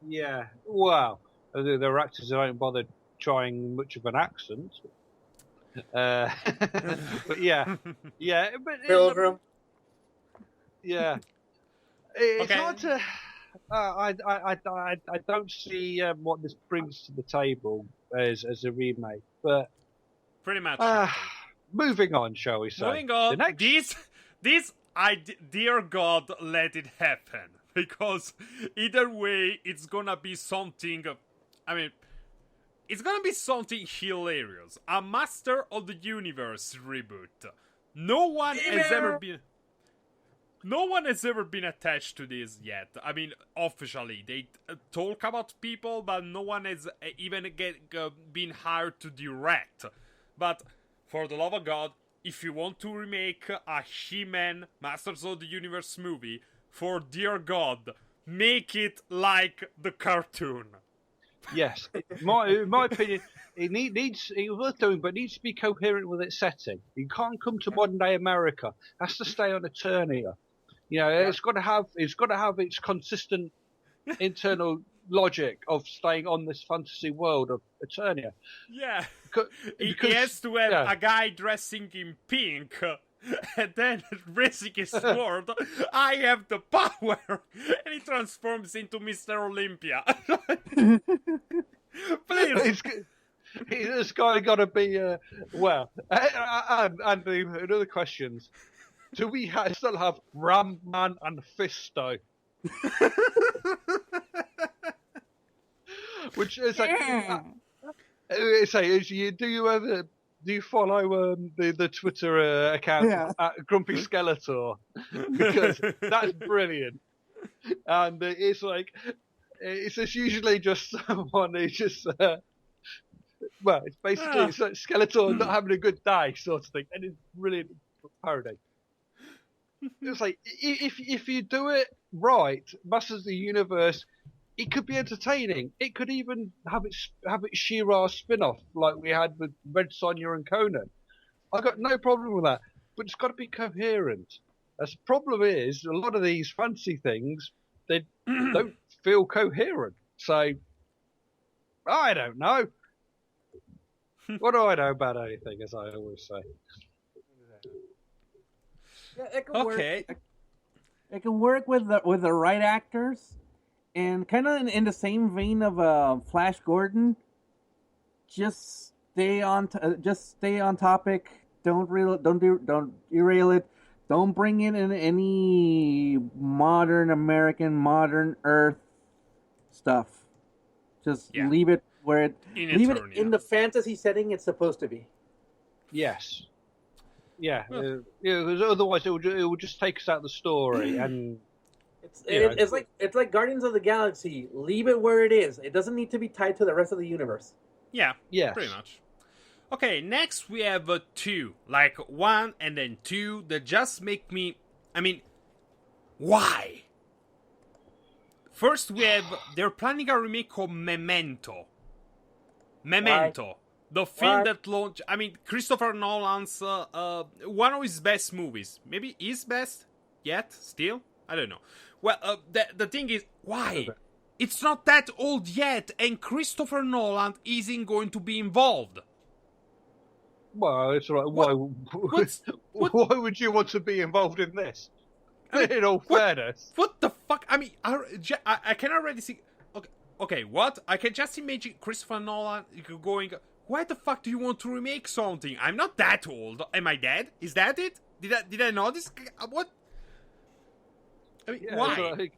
Yeah, wow. There are actors who don't bother trying much of an accent. But yeah, but Pilgrim. Yeah, it's hard to. I don't see what this brings to the table as a remake, but pretty much. Moving on, shall we say? Moving on. Dear God, let it happen, because either way, it's gonna be something. I mean, it's gonna be something hilarious. A Master of the Universe reboot. No one has ever been attached to this yet. I mean, officially, they talk about people, but no one has even been hired to direct. But for the love of God, if you want to remake a He-Man Masters of the Universe movie, for dear God, make it like the cartoon. Yes, in my opinion, it's worth doing, but it needs to be coherent with its setting. You can't come to modern day America. It has to stay on Eternia. You know, it's got to have its consistent internal logic of staying on this fantasy world of Eternia. Yeah, he has to have a guy dressing in pink. And then raising his sword, I have the power, and he transforms into Mr. Olympia. Please. This guy got to be well. And another questions: do we still have Ram Man and Fisto? Which is like, do you follow the Twitter account at Grumpy Skeletor? Because that's brilliant. And it's like, it's usually just someone who just, well, it's basically it's like Skeletor not having a good day sort of thing. And it's brilliant parody. It's like, if you do it right, Masters of the Universe, it could be entertaining. It could even have its She-Ra spin-off like we had with Red Sonja and Conan. I've got no problem with that, but it's got to be coherent. The problem is, a lot of these fancy things, they don't feel coherent. So, I don't know. What do I know about anything, as I always say? Yeah, it can work. It can work with the right actors. And kind of in the same vein of Flash Gordon, just stay on topic. Don't derail it. Don't bring in any modern American, modern Earth stuff. Just leave it where leave it in the fantasy setting it's supposed to be. Yes. Yeah. Because otherwise it will just take us out of the story and. It's like Guardians of the Galaxy. Leave it where it is. It doesn't need to be tied to the rest of the universe. Yeah, pretty much. Okay, next we have two. Like one and then two that just make me... I mean, why? First we have... They're planning a remake of Memento. Why? The film that launched... I mean, Christopher Nolan's... one of his best movies. Maybe his best yet, still? I don't know. Well, the thing is, why? It's not that old yet, and Christopher Nolan isn't going to be involved. Well, it's all right. Why would you want to be involved in this? In all fairness. What the fuck? I mean, I can already see... Okay, what? I can just imagine Christopher Nolan going, why the fuck do you want to remake something? I'm not that old. Am I dead? Is that it? Did I know this? What? I mean, why?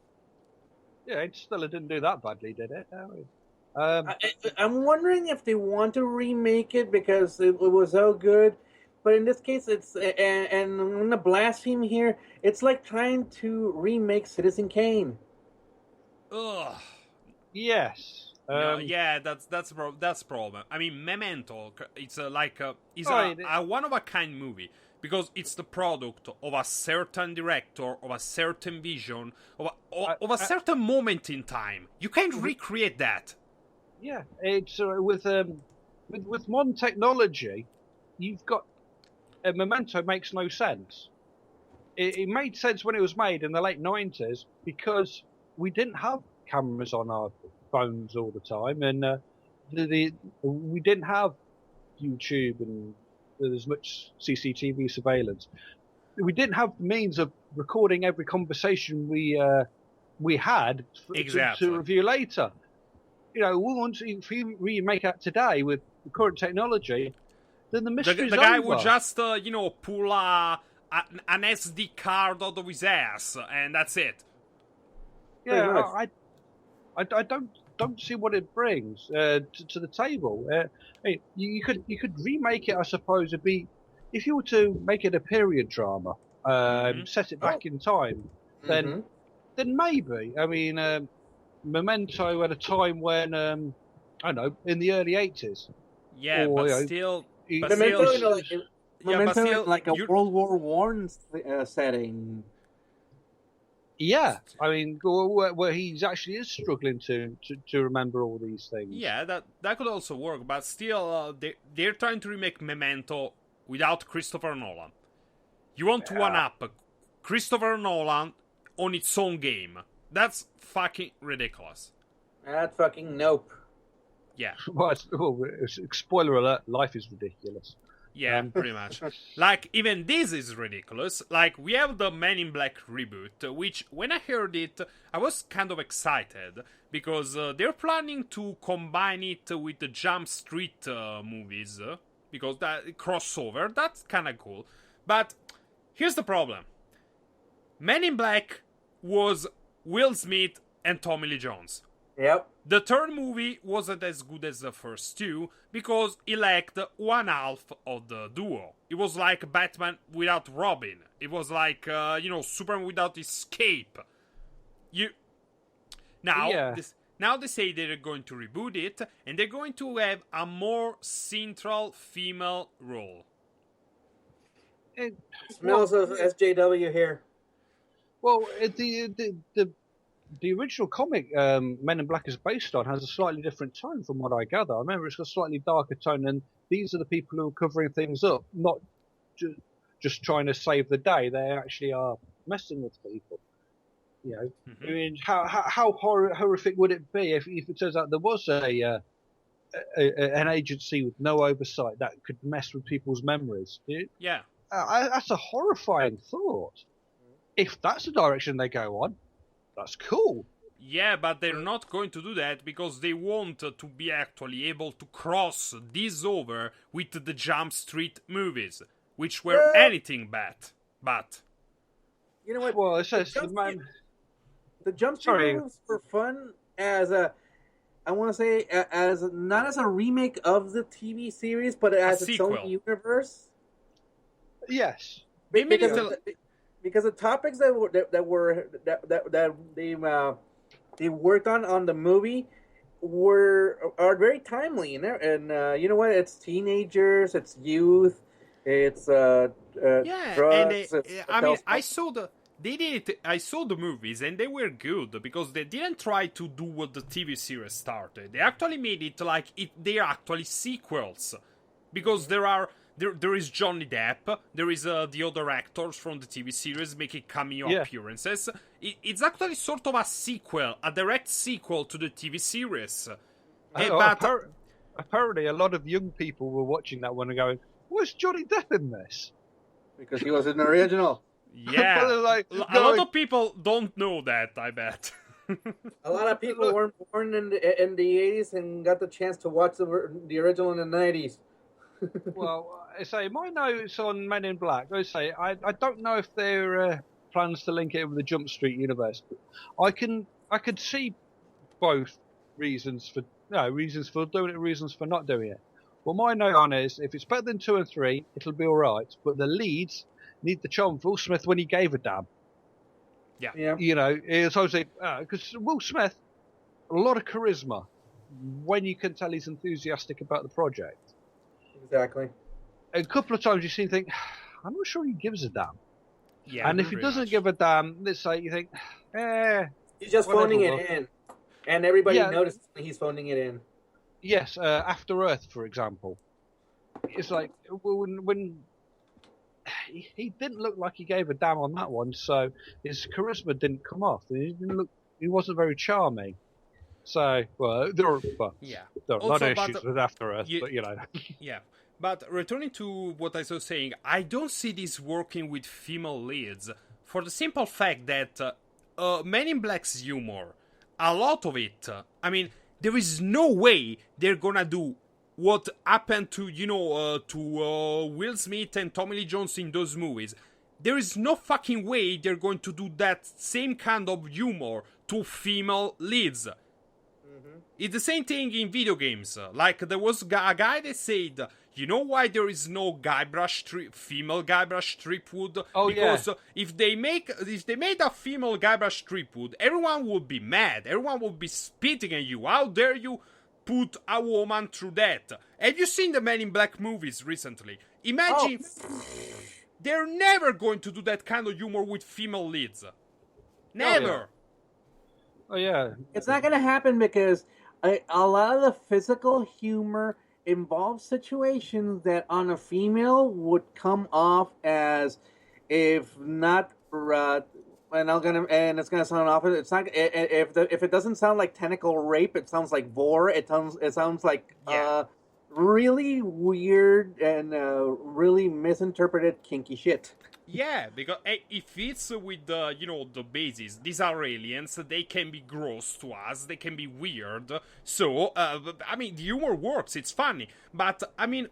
Interstellar didn't do that badly, did it? I'm wondering if they want to remake it because it was so good. But in this case, it's and I'm gonna blaspheme here. It's like trying to remake Citizen Kane. Ugh. Yes. That's problem. I mean, Memento. It's a one of a kind movie because it's the product of a certain director, of a certain vision, of a certain moment in time. You can't recreate that. Yeah, it's with modern technology, you've got. Memento makes no sense. It made sense when it was made in the late 90s because we didn't have cameras on our phones all the time, and we didn't have YouTube and as much CCTV surveillance. We didn't have the means of recording every conversation we had to review later. You know, if you remake that today with the current technology, then the mystery's the guy over. would just pull an SD card out of his ass, and that's it. Yeah, I don't see what it brings to the table. You could remake it, I suppose. It'd be if you were to make it a period drama, set it back in time, then maybe. I mean, Memento at a time when I don't know, in the early 80s. Yeah, or, but still. Memento, like a World War One setting. Yeah, I mean, where he actually is struggling to remember all these things. Yeah, that could also work, but still, they're trying to remake Memento without Christopher Nolan. You want to one-up Christopher Nolan on its own game. That's fucking ridiculous. That's fucking nope. Yeah. Well, spoiler alert, life is ridiculous. Yeah, pretty much. Like, even this is ridiculous. Like, we have the Men in Black reboot, which, when I heard it, I was kind of excited, because they're planning to combine it with the Jump Street movies, because that crossover, that's kind of cool. But, here's the problem. Men in Black was Will Smith and Tommy Lee Jones. Yep. The third movie wasn't as good as the first two because it lacked one half of the duo. It was like Batman without Robin. It was like, Superman without Escape. Now they say they're going to reboot it and they're going to have a more central female role. It smells of SJW here. Well, the original comic Men in Black is based on has a slightly different tone from what I gather. I remember it's got a slightly darker tone, and these are the people who are covering things up, not just trying to save the day. They actually are messing with people. You know, I mean, how horrific would it be if it turns out there was an agency with no oversight that could mess with people's memories? Yeah, that's a horrifying thought. If that's the direction they go on, that's cool. Yeah, but they're not going to do that because they want to be actually able to cross this over with the Jump Street movies, which were anything but. You know what? Well, it says the Jump Street movies were fun as a, I want to say, as not as a remake of the TV series, but as its own universe. Yes. Because the topics that they worked on the movie are very timely, and you know what? It's teenagers, it's youth, it's drugs. I saw the movies and they were good because they didn't try to do what the TV series started. They actually made it like they are actually sequels because there is Johnny Depp, there is the other actors from the TV series making cameo appearances. It's actually sort of a sequel, a direct sequel to the TV series. Apparently, a lot of young people were watching that one and going, where's Johnny Depp in this? Because he was in the original. Yeah, Like, a lot of people don't know that, I bet. A lot of people weren't born in the 80s and got the chance to watch the original in the 90s. Well, I say my notes on Men in Black. I say I don't know if there are plans to link it with the Jump Street universe. I could see both reasons for doing it, reasons for not doing it. Well, my note on it is if it's better than 2 and 3, it'll be all right. But the leads need the charm of Will Smith when he gave a damn. Yeah. You know, it's obviously because Will Smith, a lot of charisma when you can tell he's enthusiastic about the project. Exactly. A couple of times you see him think, I'm not sure he gives a damn. Yeah, and if he doesn't give a damn, let's say you think, he's just phoning it in. And everybody notices when he's phoning it in. Yes, After Earth, for example. It's like, when he didn't look like he gave a damn on that one, so his charisma didn't come off. He wasn't very charming. So, there are a lot of issues with After Earth, but you know. Yeah. But returning to what I was saying, I don't see this working with female leads for the simple fact that Men in Black's humor, a lot of it, I mean, there is no way they're gonna do what happened to, Will Smith and Tommy Lee Jones in those movies. There is no fucking way they're going to do that same kind of humor to female leads. It's the same thing in video games. Like, there was a guy that said, you know why there is no female Guybrush Threepwood? Because if they made a female Guybrush Threepwood, everyone would be mad. Everyone would be spitting at you. How dare you put a woman through that? Have you seen the Men in Black movies recently? Imagine they're never going to do that kind of humor with female leads. Never. Oh yeah. It's not going to happen because a lot of the physical humor involves situations that on a female would come off as, if not, and it's gonna sound awful. It's not if it doesn't sound like tentacle rape, it sounds like vor. It sounds like really weird and really misinterpreted kinky shit. Yeah, because it fits with the basis. These are aliens. They can be gross to us. They can be weird. So, I mean, the humor works. It's funny. But, I mean,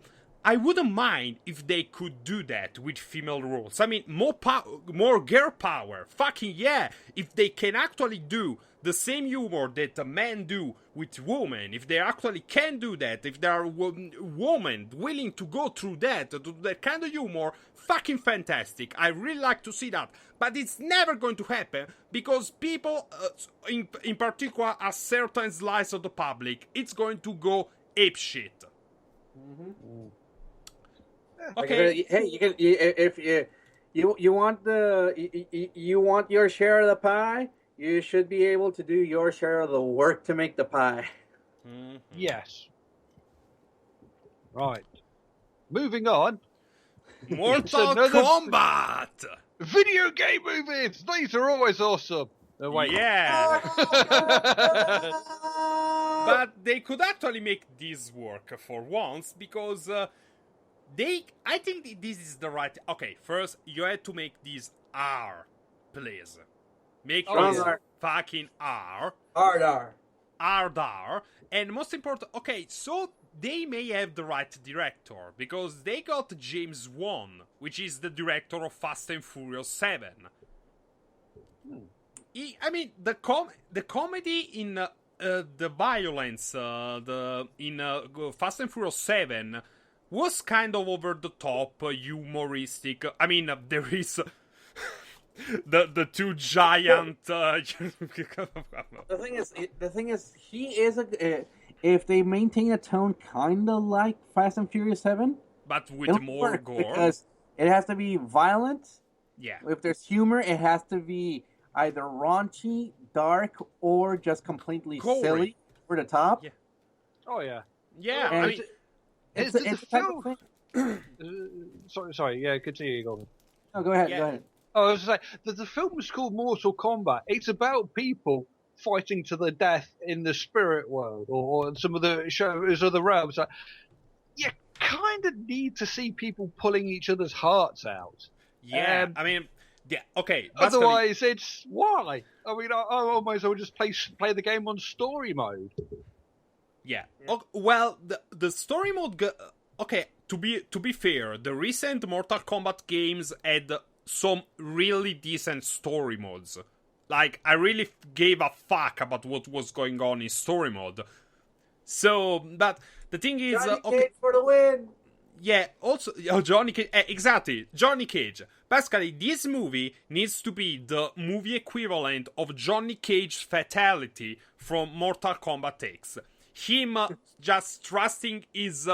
I wouldn't mind if they could do that with female roles. I mean, more girl power. Fucking yeah. If they can actually do the same humor that men do with women, if they actually can do that, if there are women willing to go through that, to do that kind of humor, fucking fantastic. I really like to see that. But it's never going to happen because people, in particular a certain slice of the public, it's going to go apeshit. Mm-hmm. Okay. Hey, you can if you want your share of the pie, you should be able to do your share of the work to make the pie. Mm-hmm. Yes. Right. Moving on. Mortal Kombat! Video game movies! These are always awesome. Oh, wait. Yeah. But they could actually make this work for once because I think this is the right. Okay, first you had to make this R, please. Make sure fucking R. R. R. And most important, okay, so they may have the right director because they got James Wan, which is the director of Fast and Furious 7. I mean, the comedy in the violence in Fast and Furious 7 was kind of over the top, humoristic. I mean, there is the two giant. The thing is, he is if they maintain a tone kind of like Fast and Furious 7, but with more gore, because it has to be violent. Yeah. If there's humor, it has to be either raunchy, dark, or just completely silly over the top. Yeah. Oh yeah. Yeah. And I mean, it's a film. Sorry. Yeah, continue, Gordon. Oh, go ahead. Yeah. Go ahead. Oh, I was going to say, the film is called Mortal Kombat. It's about people fighting to the death in the spirit world or some of the shows of the realms. Like, yeah, kind of need to see people pulling each other's hearts out. Yeah, I mean, yeah, okay. Basically, Otherwise, it's why. I mean, I almost would just play the game on story mode. yeah. Well, the story mode. Okay, to be fair, the recent Mortal Kombat games had some really decent story modes. Like, I really gave a fuck about what was going on in story mode. So, but the thing is, Johnny Cage for the win. yeah, also, Johnny Cage, exactly, Johnny Cage. Basically, this movie needs to be the movie equivalent of Johnny Cage's fatality from Mortal Kombat X. Him just thrusting his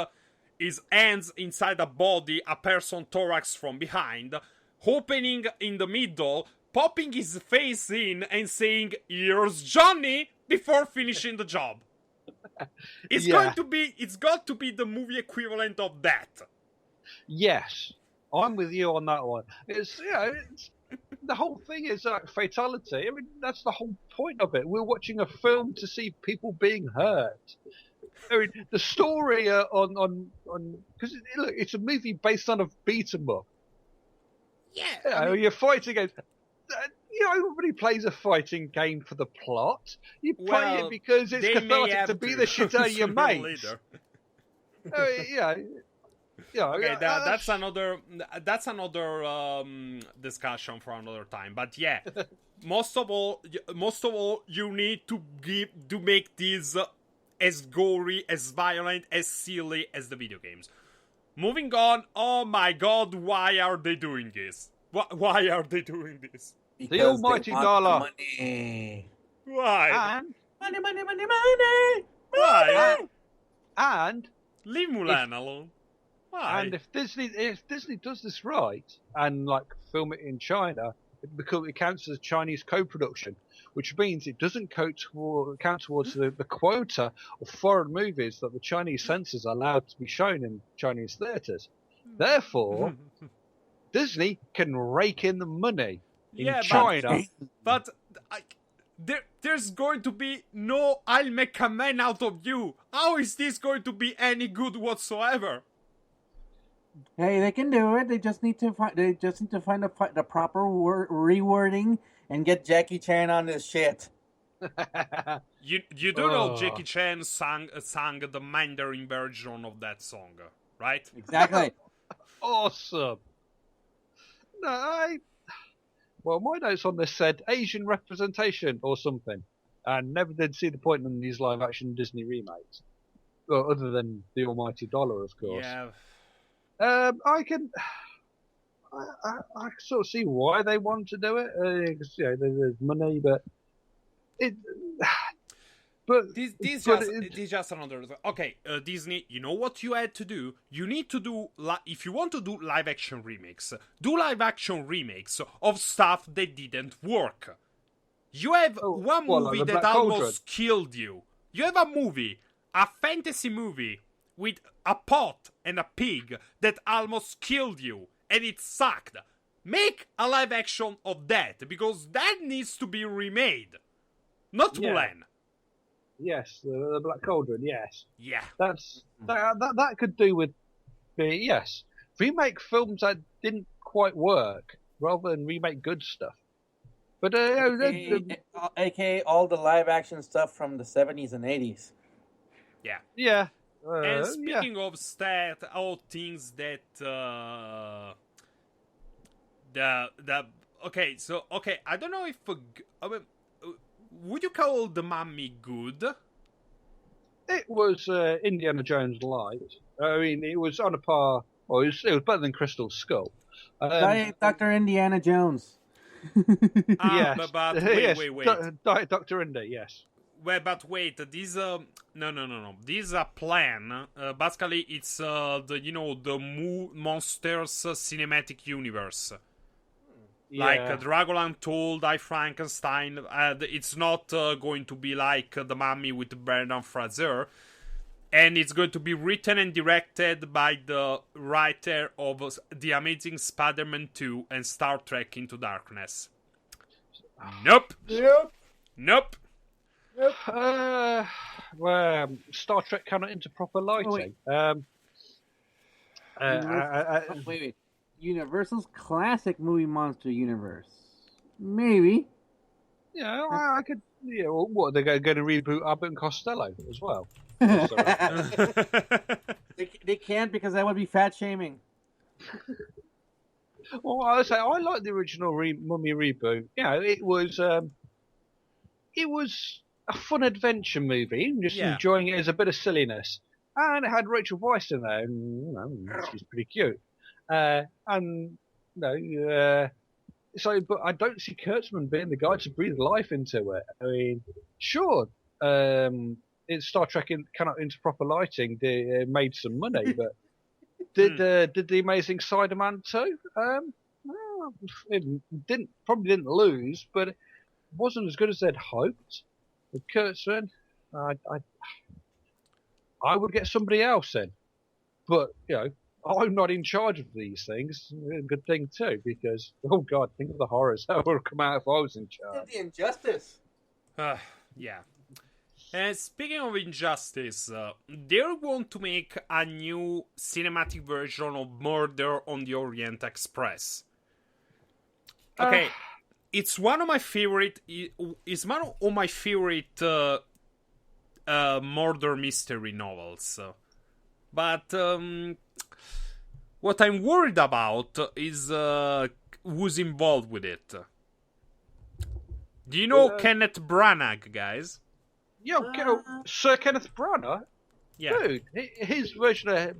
hands inside a body, a person thorax from behind, opening in the middle, popping his face in and saying, "Here's Johnny," before finishing the job. It's got to be the movie equivalent of that. Yes, I'm with you on that one. It's the whole thing is like fatality. I mean, that's the whole point of it. We're watching a film to see people being hurt. I mean, the story on because look, it's a movie based on a beat 'em up. Yeah, You're fighting against. Everybody plays a fighting game for the plot. You play it because it's cathartic to beat the shit out of your mates. Okay, that's another discussion for another time. But yeah, most of all, you need to make this as gory, as violent, as silly as the video games. Moving on. Oh my God, why are they doing this? Why are they doing this? Because the almighty dollar. Money. Why? Money. Why? And Leave Mulan alone. Why? And if Disney does this right and like film it in China, it counts as Chinese co-production, which means it doesn't count towards the quota of foreign movies that the Chinese censors are allowed to be shown in Chinese theatres. Therefore, Disney can rake in the money in China. But there's going to be no "I'll make a man out of you." How is this going to be any good whatsoever? Hey, they can do it. They just need to find. The proper rewording and get Jackie Chan on this shit. You do know Jackie Chan sang the Mandarin version of that song, right? Exactly. Awesome. No, well, my notes on this said Asian representation or something, and never did see the point in these live-action Disney remakes, well, other than the almighty dollar, of course. Yeah. I sort of see why they want to do it. Because there's money, but this just another. Okay, Disney. You know what you had to do? You need to do if you want to do live action remakes. Do live action remakes of stuff that didn't work. You have one movie like that almost killed you. You have a fantasy movie with a pot and a pig that almost killed you, and it sucked. Make a live action of that, because that needs to be remade. Not Mulan. Yes, the Black Cauldron, yes. Yeah. That could do with remake films that didn't quite work rather than remake good stuff. But aka all the live action stuff from the 70s and 80s. Yeah. Yeah. And speaking of all things that I don't know if would you call The Mummy good? It was Indiana Jones light. I mean, it was on a par. Well, it was better than Crystal Skull. Dr. Indiana Jones. Yes. But wait. Diet Dr. Indy, yes. Well, but wait, this no. This is a plan. Basically, it's the Monsters cinematic universe. Like Dracula Untold, I Frankenstein. It's not going to be like The Mummy with Brendan Fraser, and it's going to be written and directed by the writer of The Amazing Spider-Man 2 and Star Trek Into Darkness. Nope. Well, Star Trek cannot enter proper lighting. Wait. Universal's classic movie monster universe. Maybe. Yeah, I could. Yeah, well, what they're going to reboot Abbott and Costello as well? they can't because that would be fat shaming. Well, I say I like the original Mummy reboot. Yeah, it was a fun adventure movie. Just enjoying it as a bit of silliness, and it had Rachel Weisz in there, and she's pretty cute. So, but I don't see Kurtzman being the guy to breathe life into it. I mean, sure, it's Star Trek cannot into proper lighting. They made some money, but did the Amazing Spider-Man 2? It probably didn't lose, but it wasn't as good as they'd hoped. With Kurtzman, I would get somebody else in, but I'm not in charge of these things. A good thing too, because oh god, think of the horrors that would come out if I was in charge. The injustice. Yeah. And speaking of injustice, they want to make a new cinematic version of Murder on the Orient Express. Okay, it's one of my favorite. It's one of my favorite murder mystery novels. But what I'm worried about is who's involved with it. Do you know Kenneth Branagh, guys? Yeah, Sir Kenneth Branagh. Yeah, dude, his version of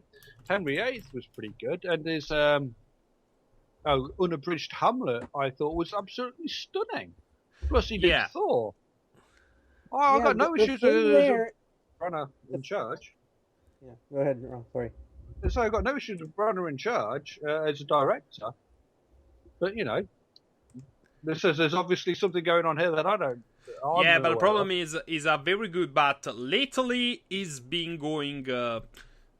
Henry VIII was pretty good, and his unabridged Hamlet I thought was absolutely stunning. Plus, he did Thor. I got no issues with Branagh in charge. Yeah, go ahead. Oh, sorry. So I got no issues with Branagh in charge as a director, but there's obviously something going on here that I don't. But the problem is a very good. But lately, he's been going. The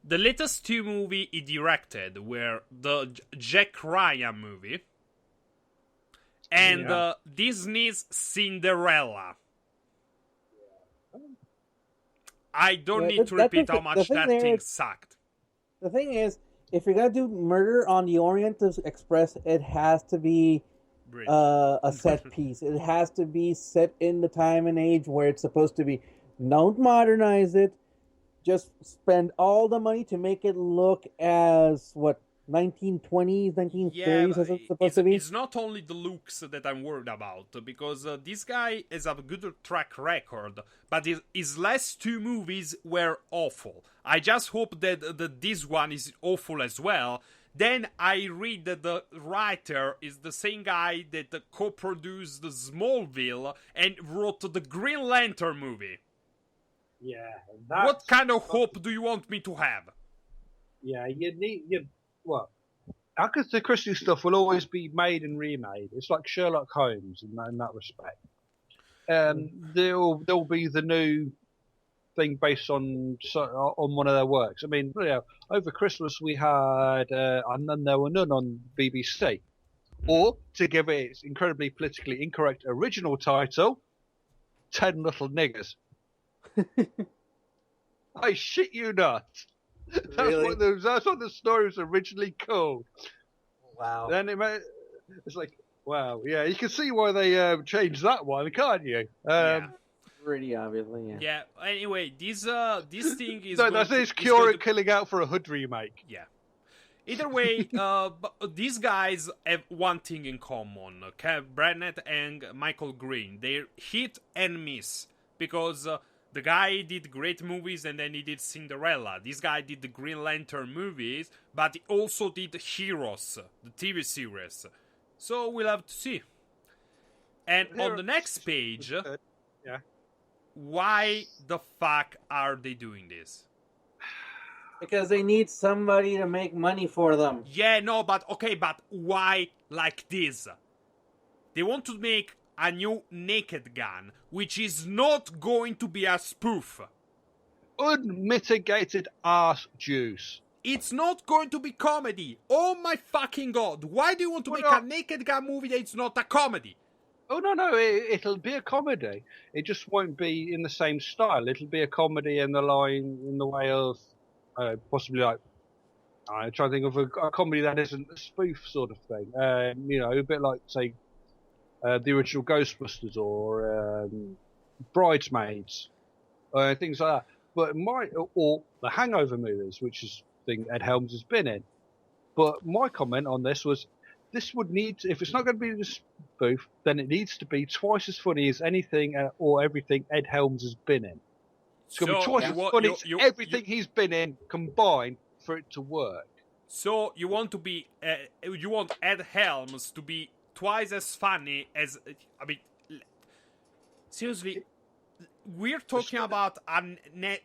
latest two movie he directed were the Jack Ryan movie and Disney's Cinderella. I don't need to repeat how much that thing sucked. The thing is, if you're gonna do Murder on the Orient Express, it has to be a set piece. It has to be set in the time and age where it's supposed to be. Don't modernize it. Just spend all the money to make it look as 1920s, 1930s as it's supposed to be. It's not only the looks that I'm worried about, because this guy has a good track record, but his last two movies were awful. I just hope that this one is awful as well. Then I read that the writer is the same guy that co-produced Smallville and wrote the Green Lantern movie. Yeah. What kind of hope do you want me to have? Yeah, Agatha Christie stuff will always be made and remade. It's like Sherlock Holmes in that respect. There'll be the new thing based on one of their works. I mean, over Christmas we had And Then There Were None on BBC. Or, to give it its incredibly politically incorrect original title, 10 Little Niggers. I shit you not. Really? That's what the story was originally called. Wow. Then it's like, wow, yeah, you can see why they changed that one, can't you? Pretty obviously, yeah. Yeah. Anyway, this thing is. No, that's his Cure and Killing Out for a Hood remake. Yeah. Either way, these guys have one thing in common: Kev Burnett and Michael Green. They're hit and miss because the guy did great movies and then he did Cinderella. This guy did the Green Lantern movies, but he also did Heroes, the TV series. So we'll have to see. And on the next page, why the fuck are they doing this? Because they need somebody to make money for them. Yeah, no, but why like this? They want to make a new Naked Gun, which is not going to be a spoof. Unmitigated arse juice. It's not going to be comedy. Oh my fucking god. Why do you want to make a Naked Gun movie that's not a comedy? Oh, no, it'll be a comedy. It just won't be in the same style. It'll be a comedy in the way of possibly like I try to think of a comedy that isn't a spoof sort of thing. A bit like, say, the original Ghostbusters or Bridesmaids, things like that. But or the Hangover movies, which is the thing Ed Helms has been in. But my comment on this was, this would need if it's not going to be the spoof, then it needs to be twice as funny as anything or everything Ed Helms has been in. It's going to be twice as funny as everything he's been in combined for it to work. So you want you want Ed Helms to be twice as funny as, I mean, seriously, we're talking about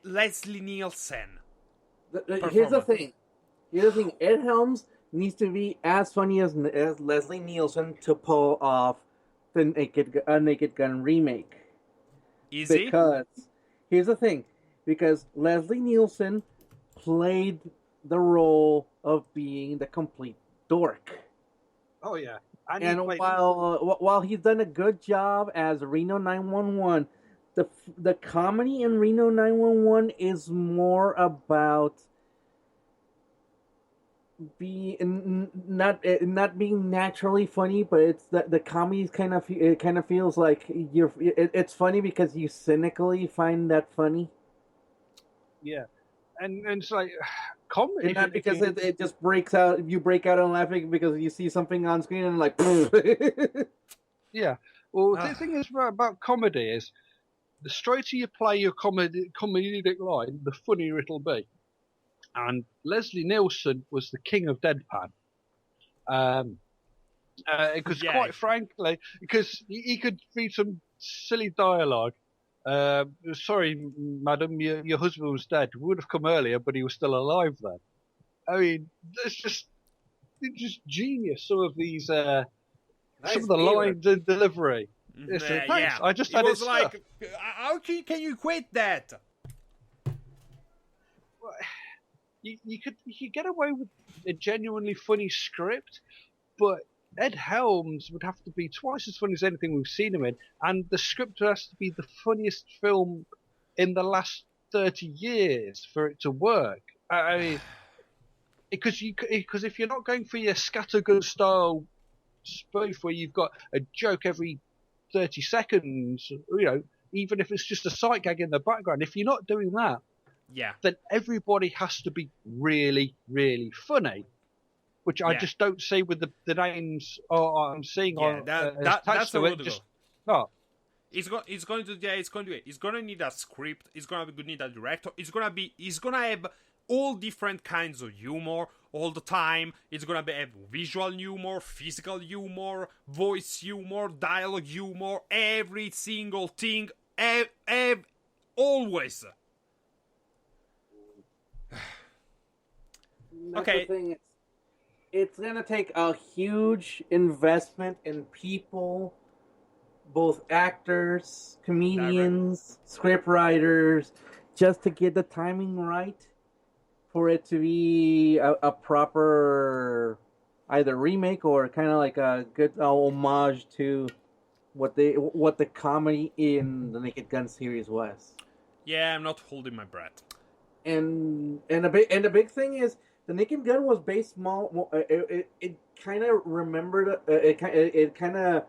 Leslie Nielsen. Here's the thing. Ed Helms needs to be as funny as Leslie Nielsen to pull off the Naked Gun remake. Easy? Because here's the thing. Because Leslie Nielsen played the role of being the complete dork. Oh yeah. And while he's done a good job as Reno 911, the comedy in Reno 911 is more about not being naturally funny, but it's the comedy kind of feels like it's funny because you cynically find that funny. Yeah, and it's like comedy, and not because it just breaks out. You break out and laughing because you see something on screen and like. Yeah, well, the thing is about comedy is the straighter you play your comedic line, the funnier it'll be. And Leslie Nielsen was the king of deadpan. Because quite frankly, because he could read some silly dialogue. Sorry, madam, your husband was dead. We would have come earlier, but he was still alive then. I mean, it's just genius. Some of these, some of the lines and delivery. Thanks. I just had it like, how can you equate that? You could get away with a genuinely funny script, but Ed Helms would have to be twice as funny as anything we've seen him in, and the script has to be the funniest film in the last 30 years for it to work. I mean, because if you're not going for your scattergun style spoof where you've got a joke every 30 seconds, even if it's just a sight gag in the background, if you're not doing that, then everybody has to be really, really funny, which I just don't see with the names I'm seeing on. That's the it. Just no. He's going to need a script. He's going to need a director. He's going to have all different kinds of humor all the time. It's going to have visual humor, physical humor, voice humor, dialogue humor, every single thing, always. Okay. The thing, it's going to take a huge investment in people, both actors, comedians, script writers, just to get the timing right for it to be a proper either remake or kind of like a good homage to what the comedy in the Naked Gun series was. Yeah, I'm not holding my breath. And the big thing is the Naked Gun was based small. It kind of remembered. It kind of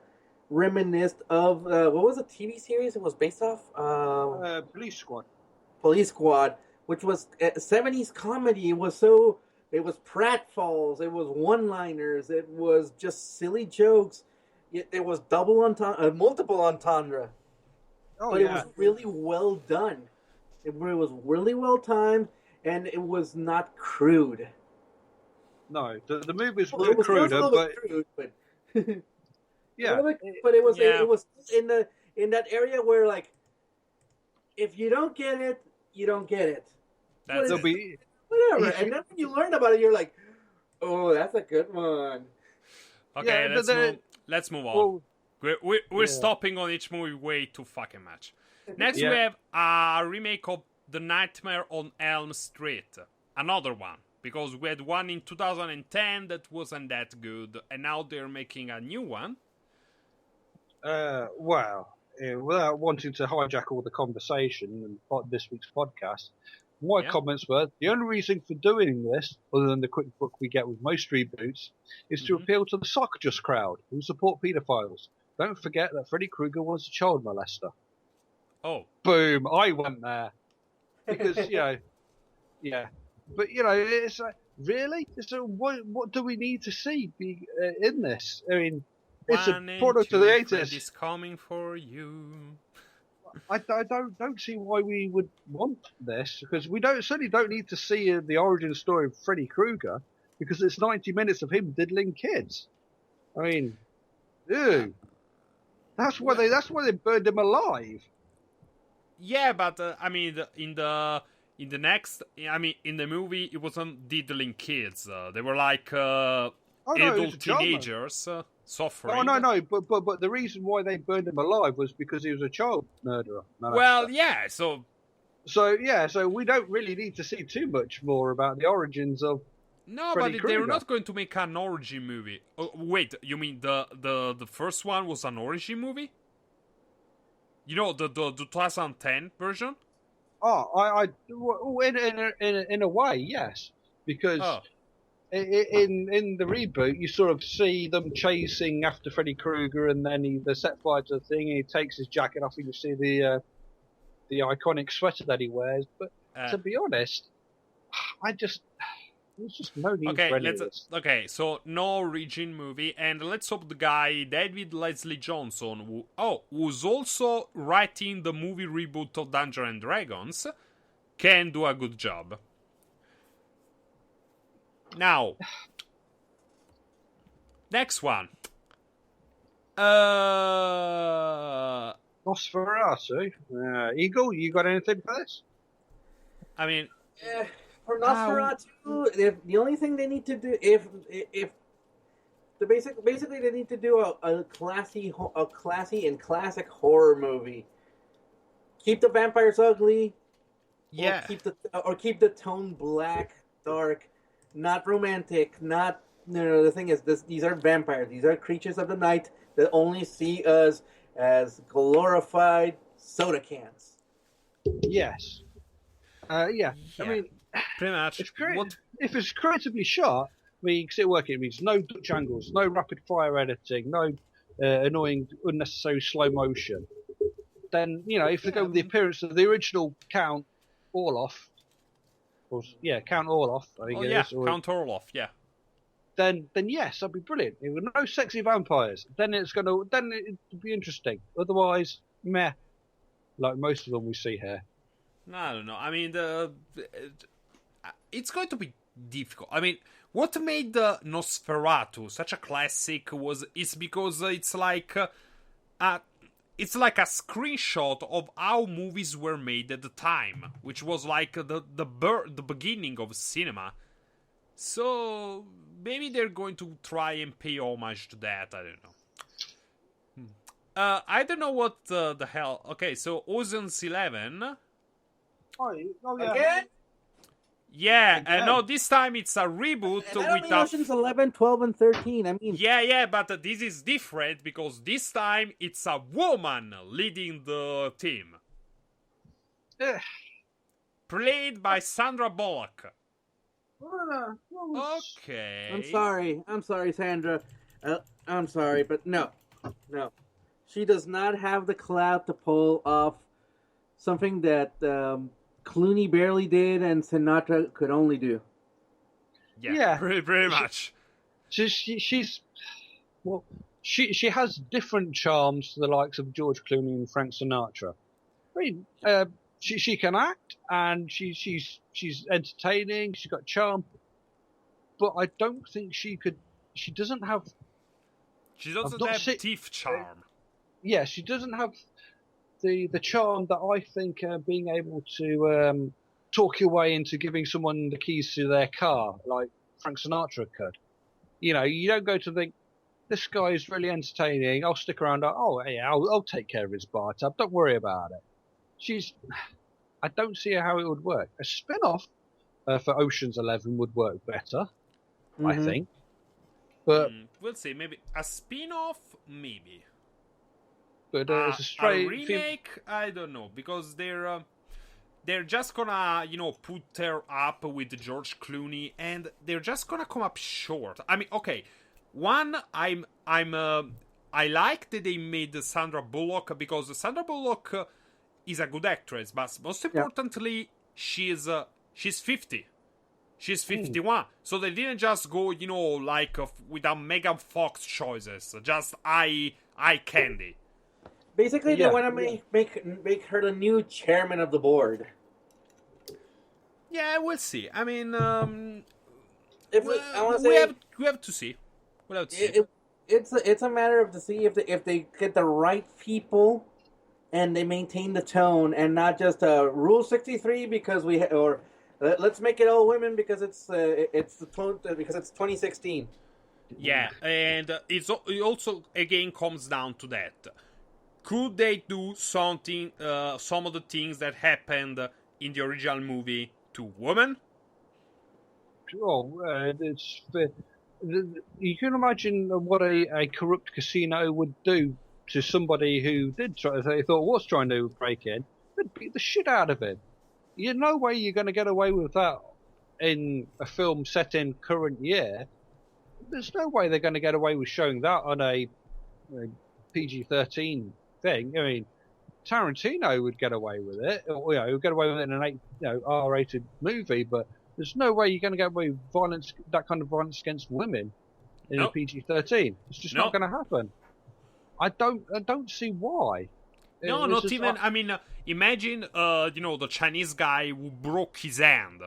reminisced of what was the TV series it was based off? Police Squad. Police Squad, which was 70s comedy. It was pratfalls. It was one-liners. It was just silly jokes. It was multiple entendre. But it was really well done. It was really well timed, and it was not crude. No, the movie was a bit cruder, but yeah, but it was in that area where, like, if you don't get it, you don't get it. Whatever. And then when you learn about it, you're like, oh, that's a good one. Okay, let's move on. Well, we're stopping on each movie way too fucking much. Next, we have a remake of The Nightmare on Elm Street. Another one. Because we had one in 2010 that wasn't that good. And now they're making a new one. Without wanting to hijack all the conversation in this week's podcast, My comments were, the only reason for doing this, other than the quick book we get with most reboots, is to appeal to the sock-just crowd who support paedophiles. Don't forget that Freddy Krueger was a child molester. Oh. Boom, I went there. Because, yeah. But, it's like, really? So what do we need to see in this? I mean, it's a product of the 80s. Freddy's coming for you. I don't see why we would want this, because we certainly don't need to see the origin story of Freddy Krueger, because it's 90 minutes of him diddling kids. I mean, ew. That's why they burned him alive. Yeah, but I mean, in the movie, it wasn't diddling kids. They were like adult teenagers suffering. No. But the reason why they burned him alive was because he was a child murderer. Well, yeah. So we don't really need to see too much more about the origins of. No, Freddy but Krueger. they're not going to make an origin movie. Oh, wait, you mean the first one was an origin movie? You know, the 2010 version? Oh, in a way, yes, because in the reboot you sort of see them chasing after Freddy Krueger, and then the set fire to the thing, and he takes his jacket off, and you see the iconic sweater that he wears. But to be honest, there's just no need for any of this. Okay, so no origin movie, and let's hope the guy David Leslie Johnson, who's also writing the movie reboot of Dungeons and Dragons, can do a good job. Now, next one. Nosferatu. Eagle, you got anything for this? I mean, for Nosferatu, the only thing they need to do, basically they need to do a classy and classic horror movie. Keep the vampires ugly, yeah, or keep the tone black, dark, not romantic, not. No, the thing is, these are vampires. These are creatures of the night that only see us as glorified soda cans. Yes. Yeah. I mean, pretty much. If it's creatively shot, makes it work. It means no Dutch angles, no rapid fire editing, no annoying, unnecessary slow motion. Then, if they go with the appearance of the original Count Orloff, Count Orloff, I think it is. Count Orloff, yeah. Then yes, that'd be brilliant. With no sexy vampires, then it'd be interesting. Otherwise, meh, like most of them we see here. No, I don't know. I mean, it's going to be difficult. I mean, what made the Nosferatu such a classic is because it's like a screenshot of how movies were made at the time, which was like the beginning of cinema. So maybe they're going to try and pay homage to that. I don't know. I don't know what the hell. Okay, so Ocean's 11. Oh yeah. Again? Yeah, no, this time it's a reboot with Ocean's 11, 12, and 13. I mean, yeah, but this is different because this time it's a woman leading the team, played by Sandra Bullock. Okay. I'm sorry, Sandra. I'm sorry, but no. She does not have the clout to pull off something that Clooney barely did and Sinatra could only do. Yeah. Pretty much. She has different charms to the likes of George Clooney and Frank Sinatra. I mean, she can act, and she's entertaining. She's got charm, but I don't think she could. She doesn't have. She doesn't have teeth charm. Yeah, she doesn't have the charm that I think being able to talk your way into giving someone the keys to their car, like Frank Sinatra could. You don't go to think, this guy is really entertaining. I'll stick around. I'll take care of his bar tab. Don't worry about it. I don't see how it would work. A spin-off for Ocean's 11 would work better, I think. But we'll see. Maybe a spin-off, maybe. But it's a straight remake. I don't know, because they're they're just gonna, put her up with George Clooney, and they're just gonna come up short. I mean, okay, one, I like that they made Sandra Bullock, because Sandra Bullock is a good actress, but most importantly, she's 50. She's 51. So they didn't just go, like with a Megan Fox choices, just eye candy. Basically, they want to make her the new chairman of the board. Yeah, we'll see. I mean, we have to see. We'll have to see. It's a matter of to see if they get the right people and they maintain the tone and not just Rule 63 because let's make it all women because it's 2016. Yeah, and it also again comes down to that. Could they do something, some of the things that happened in the original movie to women? Sure, you can imagine what a corrupt casino would do to somebody who was trying to break in. They'd beat the shit out of him. You no way you're going to get away with that in a film set in current year. There's no way they're going to get away with showing that on a PG-13 thing. I mean, Tarantino would get away with it, or would get away with it in an R-rated movie, but there's no way you're going to get away with that kind of violence against women in a PG-13. It's just not going to happen. I don't see why. No, not even. I mean, imagine, the Chinese guy who broke his hand.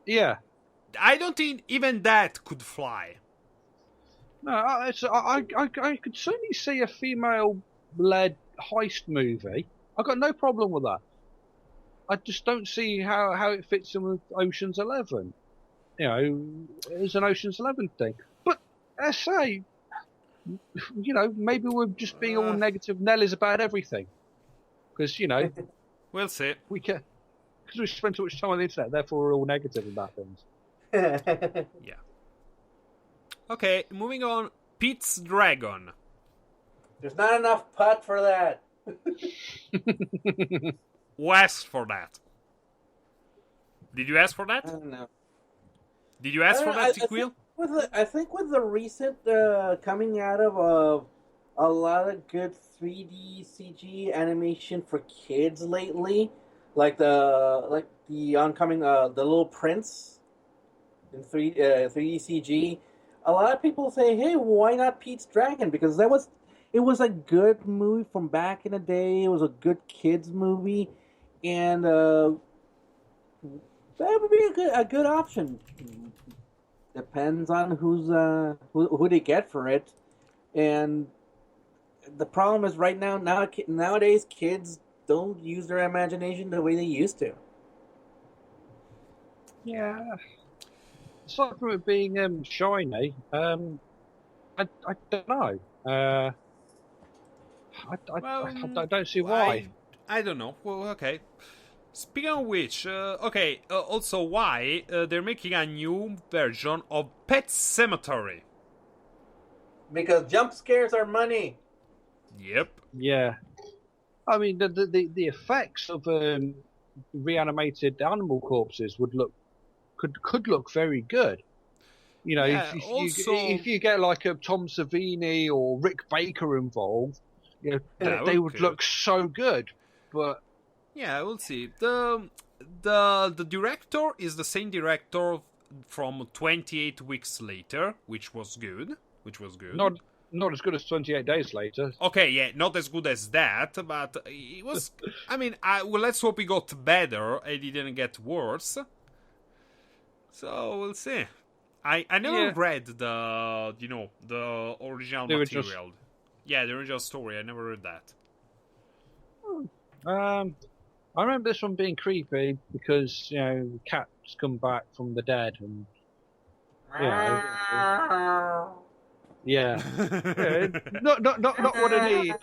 Yeah. I don't think even that could fly. No, I could certainly see a female-led heist movie. I've got no problem with that. I just don't see how it fits in with Ocean's 11. It's an Ocean's 11 thing. But, I say, maybe we're just being all negative Nellies about everything. Because, we'll see. Because we spend too much time on the internet, therefore we're all negative about things. Yeah. Okay, moving on. Pete's Dragon. There's not enough pot for that. Who asked for that? Did you ask for that? I don't know. Did you ask for that, Tiquil? I think with the recent coming out of a lot of good 3D CG animation for kids lately, like the oncoming The Little Prince in 3D CG, a lot of people say, "Hey, why not Pete's Dragon?" Because it was a good movie from back in the day. It was a good kids movie, and that would be a good option. Depends on who they get for it, and the problem is nowadays kids don't use their imagination the way they used to. Yeah. Aside from it being shiny, I don't know. I don't see why. I don't know. Well, okay. Speaking of which, also why they're making a new version of Pet Sematary. Because jump scares are money. Yep. Yeah. I mean, the effects of reanimated animal corpses could look very good. If you get like a Tom Savini or Rick Baker involved, they would look so good. But yeah, we'll see. The director is the same director from 28 Weeks Later, which was good. Not as good as 28 Days Later. Okay, yeah, not as good as that, but it was. I mean, let's hope it got better and it didn't get worse. So we'll see. I never read the original material. Yeah, the original story. I never read that. I remember this one being creepy because cats come back from the dead and yeah. Not what I need.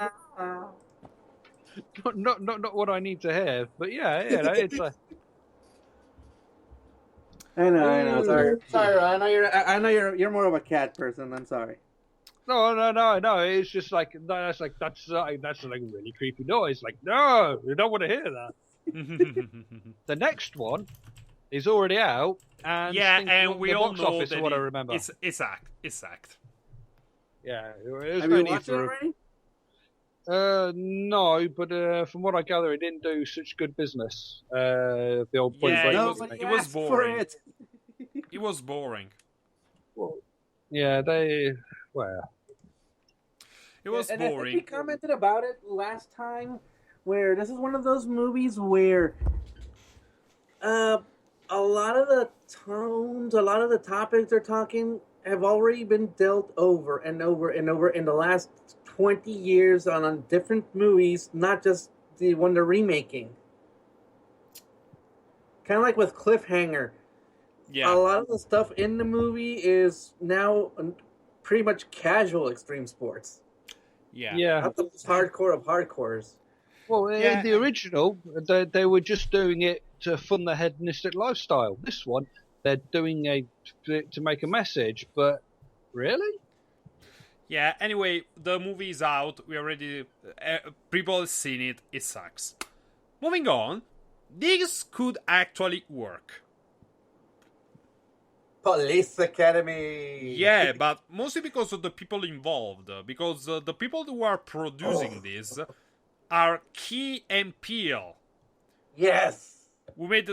Not what I need to hear. But it's a. I know. Sorry. I know you're more of a cat person. I'm sorry. No. It's just that's a really creepy noise. Like, no, you don't want to hear that. The next one is already out, and and we the all box know office that is what I remember. It's sacked. Yeah, it was Have no you need watched it for. already? No, but from what I gather, it didn't do such good business. The old Point Yeah, Break. No, was but he it was asked for boring. it. It was boring. Well, yeah, they. Well, It was And I think we boring. commented about it last time, where this is one of those movies where a lot of the tones, a lot of the topics they're talking have already been dealt over and over and over in the last 20 years on different movies, not just the one they're remaking. Kind of like with Cliffhanger. Yeah. A lot of the stuff in the movie is now pretty much casual extreme sports. Yeah. yeah. Not the most hardcore of hardcores. Well, Yeah. in the original, they were just doing it to fund the hedonistic lifestyle. This one, they're doing to make a message, but really? Yeah, anyway, the movie is out. We already. People have seen it. It sucks. Moving on. This could actually work. Police Academy. Yeah, but mostly because of the people involved. Because the people who are producing this are Key and Peele. Yes. We made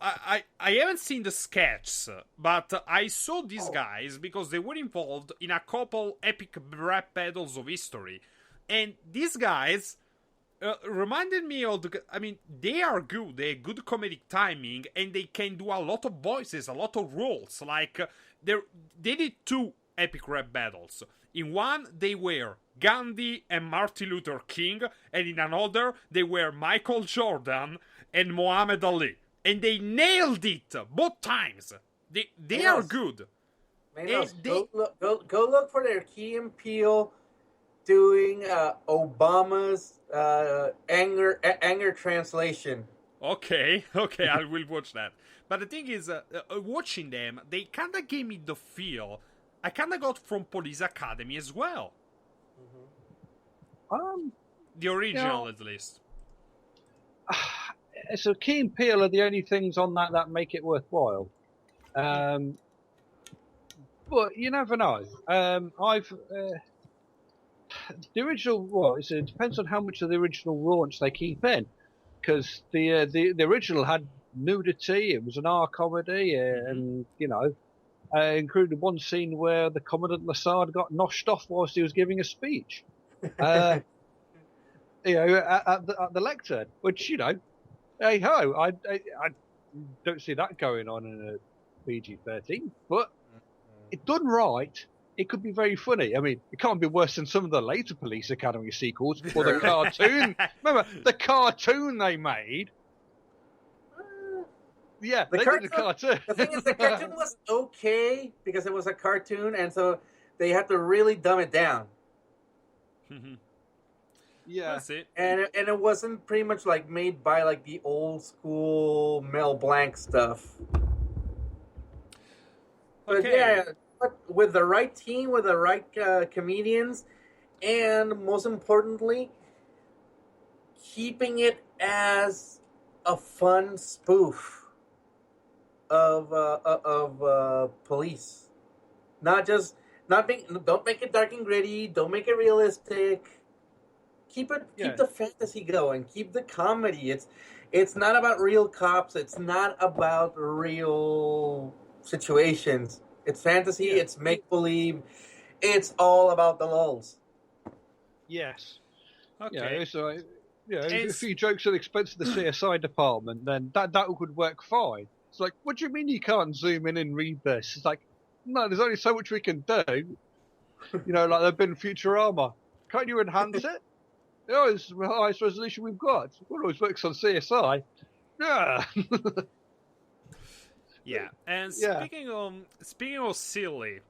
I haven't seen the sketches, but I saw these guys because they were involved in a couple epic rap battles of history, and these guys reminded me of they are good. They have good comedic timing, and they can do a lot of voices, a lot of roles. Like they did 2 epic rap battles. In one, they were Gandhi and Martin Luther King, and in another, they were Michael Jordan and Muhammad Ali, and they nailed it both times. They are good. Manos, go look for their Key and Peele doing Obama's anger translation. Okay, I will watch that. But the thing is, watching them, they kind of gave me the feel I kind of got from Police Academy as well. The original, at least. So Key and Peele are the only things on that make it worthwhile. But you never know. The original, it depends on how much of the original raunch they keep in, because the original had nudity. It was an R comedy, and included one scene where the Commandant Lassard got noshed off whilst he was giving a speech. At the lectern, which hey ho, I don't see that going on in a PG-13, but it done right. It could be very funny. I mean, it can't be worse than some of the later Police Academy sequels or the cartoon. Remember the cartoon they made? Yeah, they did the cartoon. The thing is, the cartoon was okay because it was a cartoon, and so they had to really dumb it down. Yeah, that's it. And it wasn't pretty much like made by like the old school Mel Blanc stuff. But Okay. but with the right team, with the right comedians, and most importantly, keeping it as a fun spoof of police. Don't make it dark and gritty. Don't make it realistic. Keep the fantasy going. Keep the comedy. It's not about real cops. It's not about real situations. It's fantasy. Yeah. It's make believe. It's all about the lulz. Yes. Okay. So a few jokes at the expense of the CSI department, then that would work fine. It's like, what do you mean you can't zoom in and read this? It's like, no, there's only so much we can do. Like they've been Futurama. Can't you enhance it? It's the highest resolution we've got. It always works on CSI. Yeah. Yeah. And speaking of silly,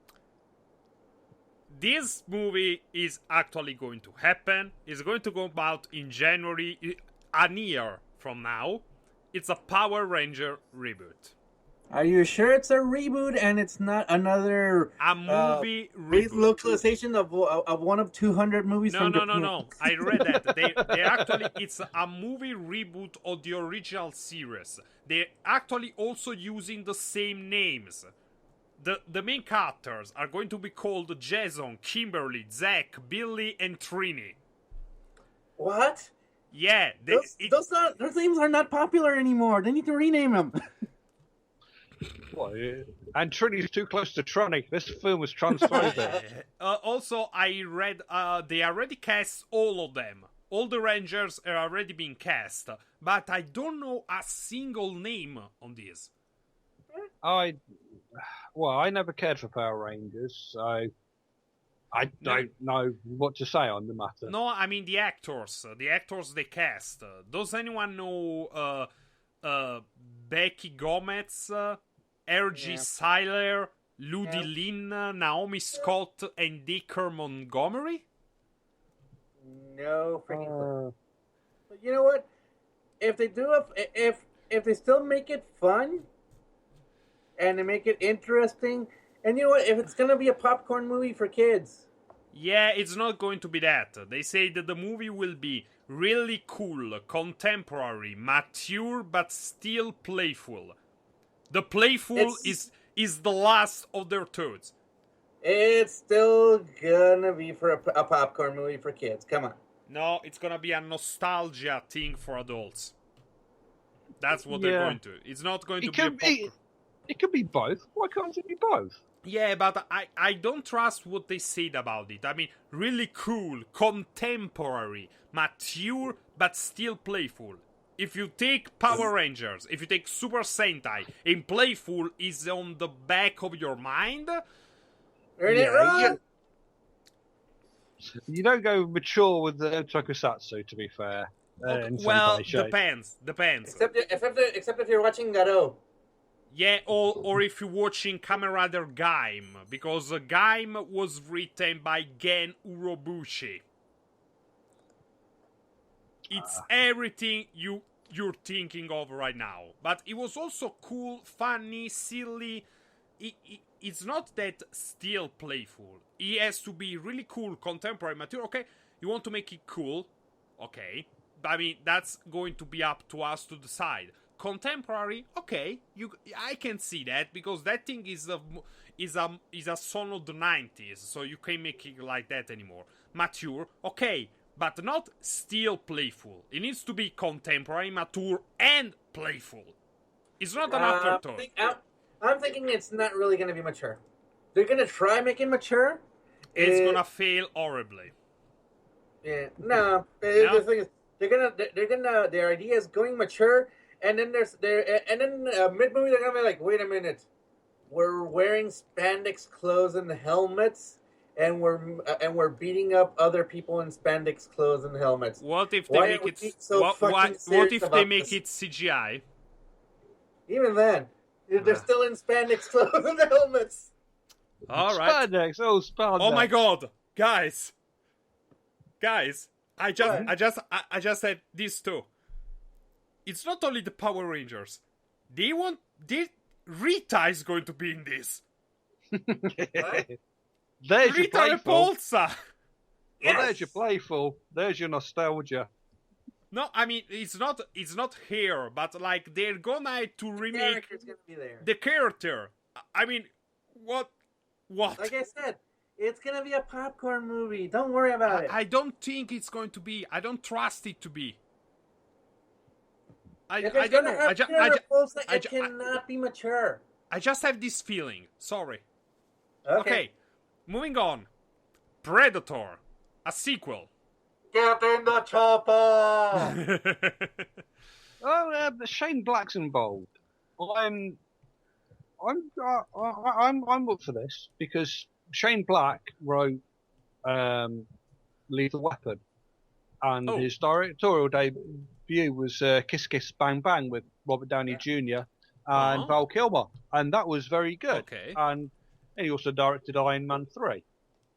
this movie is actually going to happen. It's going to come out in January, a year from now. It's a Power Ranger reboot. Are you sure it's a reboot and it's not another A movie localization of one of 200 movies No, from no, Japan? no, no. I read that. They actually, it's a movie reboot of the original series. They're actually also using the same names. The main characters are going to be called Jason, Kimberly, Zack, Billy, and Trini. What? Yeah, those names are not popular anymore. They need to rename them. What? And Trinity's too close to Tronny. This film was transphobic. Also, I read they already cast all of them. All the Rangers are already being cast, but I don't know a single name on this. I never cared for Power Rangers, so I don't know what to say on the matter. No, I mean the actors they cast. Does anyone know Becky Gomez, R.G. Seiler, Ludi Lin, Naomi Scott, and Dicker Montgomery? No freaking clue. But you know what? If they do if they still make it fun and they make it interesting, and you know what? If it's gonna be a popcorn movie for kids. Yeah, it's not going to be that. They say that the movie will be really cool, contemporary, mature, but still playful. The playful is the last of their thoughts. It's still gonna be for a popcorn movie for kids. Come on. No, it's gonna be a nostalgia thing for adults. That's what they're going to. It's not going to be a popcorn. It could be both. Why can't it be both? Yeah, but I don't trust what they said about it. I mean, really cool, contemporary, mature, but still playful. If you take Power Rangers, if you take Super Sentai, and playful is on the back of your mind... You don't go mature with the tokusatsu, to be fair. Well, depends. Except if you're watching Garo. Yeah, or if you're watching Kamen Rider Gaim, because Gaim was written by Gen Urobuchi. It's everything you're thinking of right now. But it was also cool, funny, silly. It's not that still playful. It has to be really cool, contemporary, mature. Okay, you want to make it cool. Okay. I mean, that's going to be up to us to decide. Contemporary, okay, I can see that because that thing is a song of the 90s, so you can't make it like that anymore. Mature, okay, but not still playful. It needs to be contemporary, mature, and playful. It's not an afterthought. I'm thinking it's not really going to be mature. They're going to try making mature. It's going to fail horribly. Yeah, no. The thing is, their idea is going mature. And then mid movie they're gonna be like, wait a minute, we're wearing spandex clothes and helmets, and we're beating up other people in spandex clothes and helmets. What if they make it? What if they make it CGI? Even then, they're still in spandex clothes and helmets. All right. Spandex, spandex. Oh my God, guys, I just said this too. It's not only the Power Rangers. Rita is going to be in this. There's Rita your playful. Repulsa. Well, there's your playful. There's your nostalgia. No, I mean it's not here, but like they're gonna to remake the character. I mean, what? Like I said, it's gonna be a popcorn movie. Don't worry about it. I don't think it's going to be. I don't trust it to be. I don't know. It cannot be mature. I just have this feeling. Sorry. Okay. Moving on. Predator. A sequel. Get in the chopper! Shane Black's involved. I'm up for this because Shane Black wrote Lethal Weapon, and his directorial debut was Kiss Kiss Bang Bang with Robert Downey Jr. and Val Kilmer, and that was very good. Okay. And he also directed Iron Man 3.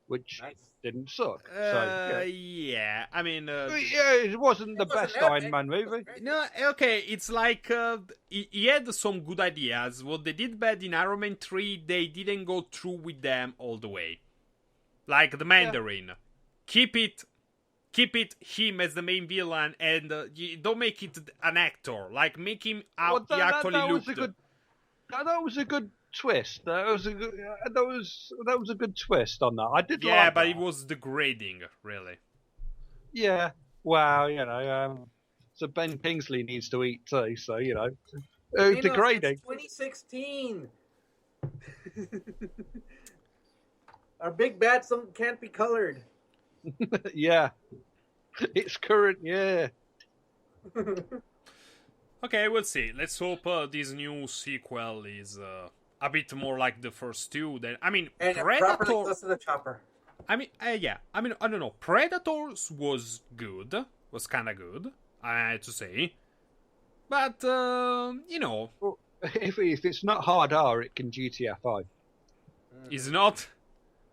which Nice. didn't suck. Yeah. I mean, yeah, it wasn't the best Iron Man movie. no, okay. It's like he had some good ideas. What they did bad in Iron Man 3, they didn't go through with them all the way. Like the Mandarin, keep it him as the main villain, and you don't make it an actor. Like make him out. He actually looked. That was a good twist. That was a good twist on that. I did. Yeah, like but that. it was degrading, really. Yeah. Well, so Ben Kingsley needs to eat too. So degrading. It's 2016. Our big bad can't be colored. Yeah. It's current, yeah. Okay, we'll see. Let's hope this new sequel is a bit more like the first two. I mean, and Predator. Close to the chopper. I mean, yeah. I mean, I don't know. Predators was good. Was kind of good, I had to say. But Well, if it's not hard R, it can GTFO. Is not.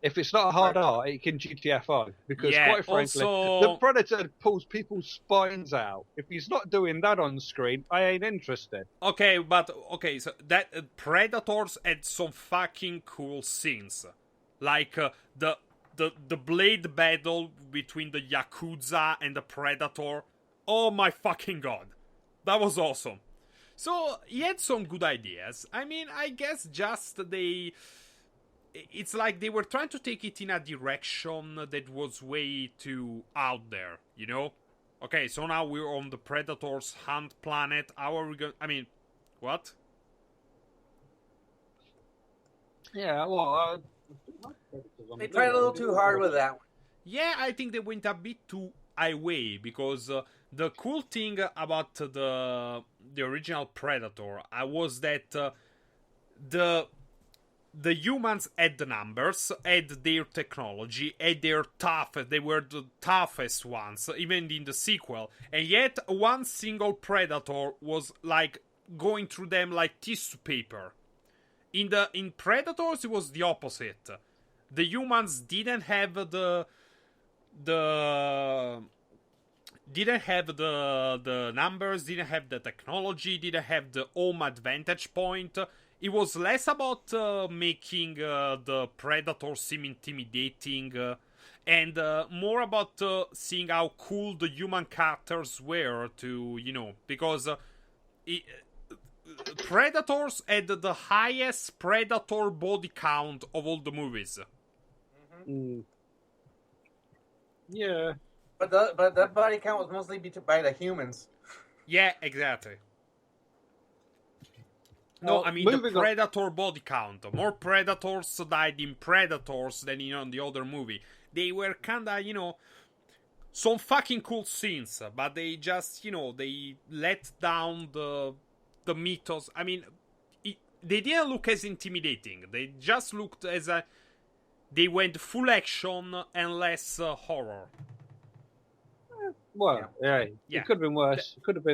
If it's not hard R, it can GTFO. Because quite frankly, also... the Predator pulls people's spines out. If he's not doing that on screen, I ain't interested. Okay, so that Predators had some fucking cool scenes, like the blade battle between the Yakuza and the Predator. Oh my fucking god, that was awesome. So he had some good ideas. I mean, I guess just it's like they were trying to take it in a direction that was way too out there, you know? Okay, so now we're on the Predators hunt planet. How are we going? I mean, what? Yeah, well, they tried a little too hard with that one. Yeah, I think they went a bit too highway because the cool thing about the original Predator was that the humans had the numbers, had their technology, had their toughest. They were the toughest ones, even in the sequel. And yet, one single Predator was like going through them like tissue paper. In Predators, it was the opposite. The humans didn't have the numbers, didn't have the technology, didn't have the home advantage point. It was less about making the Predator seem intimidating and more about seeing how cool the human characters were because Predators had the highest Predator body count of all the movies. Mm. Yeah. But that body count was mostly by the humans. Yeah, exactly. No, I mean the Predator body count. More Predators died in Predators than in the other movie. They were kinda, some fucking cool scenes, but they just, they let down the mythos. I mean, they didn't look as intimidating. They just looked as they went full action and less horror. Well, yeah. It could have been worse. It could have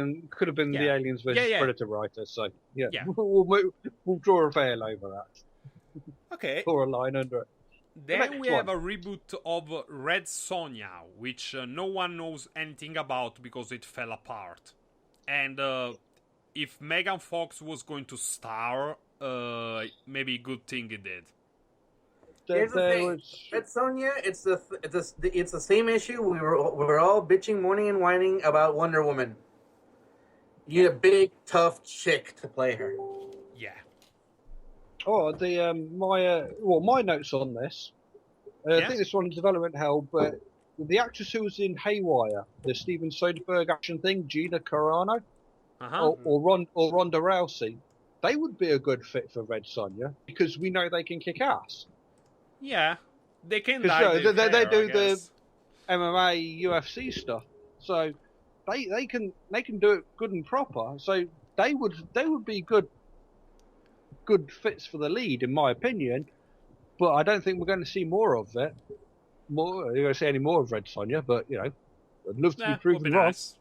been the Aliens vs Predator writer. So yeah. We'll draw a veil over that. Okay. Draw a line under it. Then we have a reboot of Red Sonja, which no one knows anything about because it fell apart. And if Megan Fox was going to star, maybe good thing it did. Here's the thing. Red Sonja, it's the same issue. We're all bitching, mourning, and whining about Wonder Woman. You need a big, tough chick to play her. Yeah. Oh, my notes on this. I think this one's development hell, but the actress who was in Haywire, the Steven Soderbergh action thing, Gina Carano, or Ronda Rousey, they would be a good fit for Red Sonja because we know they can kick ass. Yeah, they can. They do the MMA, UFC stuff, so they can do it good and proper. So they would be good fits for the lead, in my opinion. But I don't think we're going to see more of it. You're going to see any more of Red Sonja, but I'd love to be proven wrong. Nice.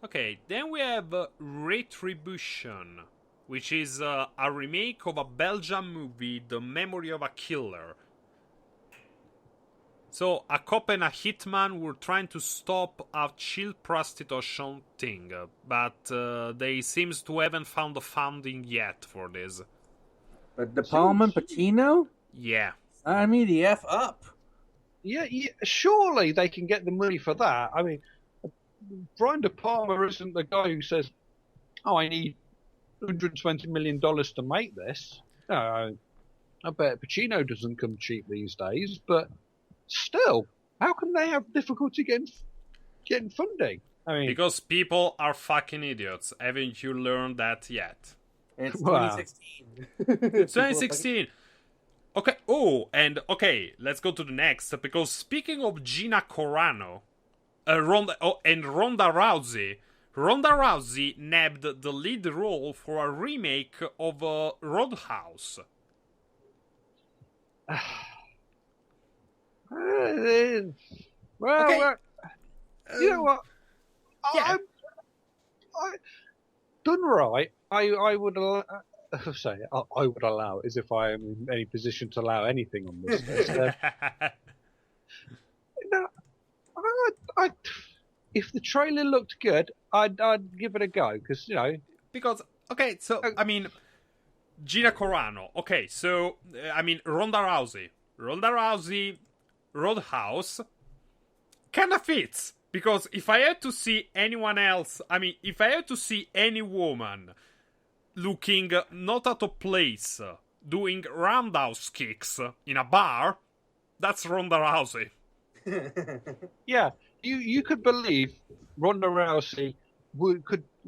Okay, then we have Retribution, which is a remake of a Belgian movie, The Memory of a Killer. So, a cop and a hitman were trying to stop a child prostitution thing, but they seems to haven't found the funding yet for this. But De Palma and Pacino? Yeah. Sign me the F up. Yeah, surely they can get the money for that. I mean, Brian De Palma isn't the guy who says, "Oh, I need $120 million to make this." No, I bet Pacino doesn't come cheap these days, but still, how can they have difficulty getting funding? I mean, because people are fucking idiots. Haven't you learned that yet? It's Wow. 2016. It's 2016. Okay. Oh, and okay, let's go to the next. Because speaking of Gina Carano, and Ronda Rousey nabbed the lead role for a remake of Roadhouse. Well, Okay. you know what? Yeah. I done right. I would allow. Say, I would allow it as if I am in any position to allow anything on this list. No, I, if the trailer looked good, I'd give it a go because Because, okay, so, I mean, Gina Carano. Okay, so, I mean, Ronda Rousey, Roadhouse, kind of fits. Because if I had to see anyone else, I mean, if I had to see any woman looking not out of place, doing roundhouse kicks in a bar, that's Ronda Rousey. Yeah, you could believe Ronda Rousey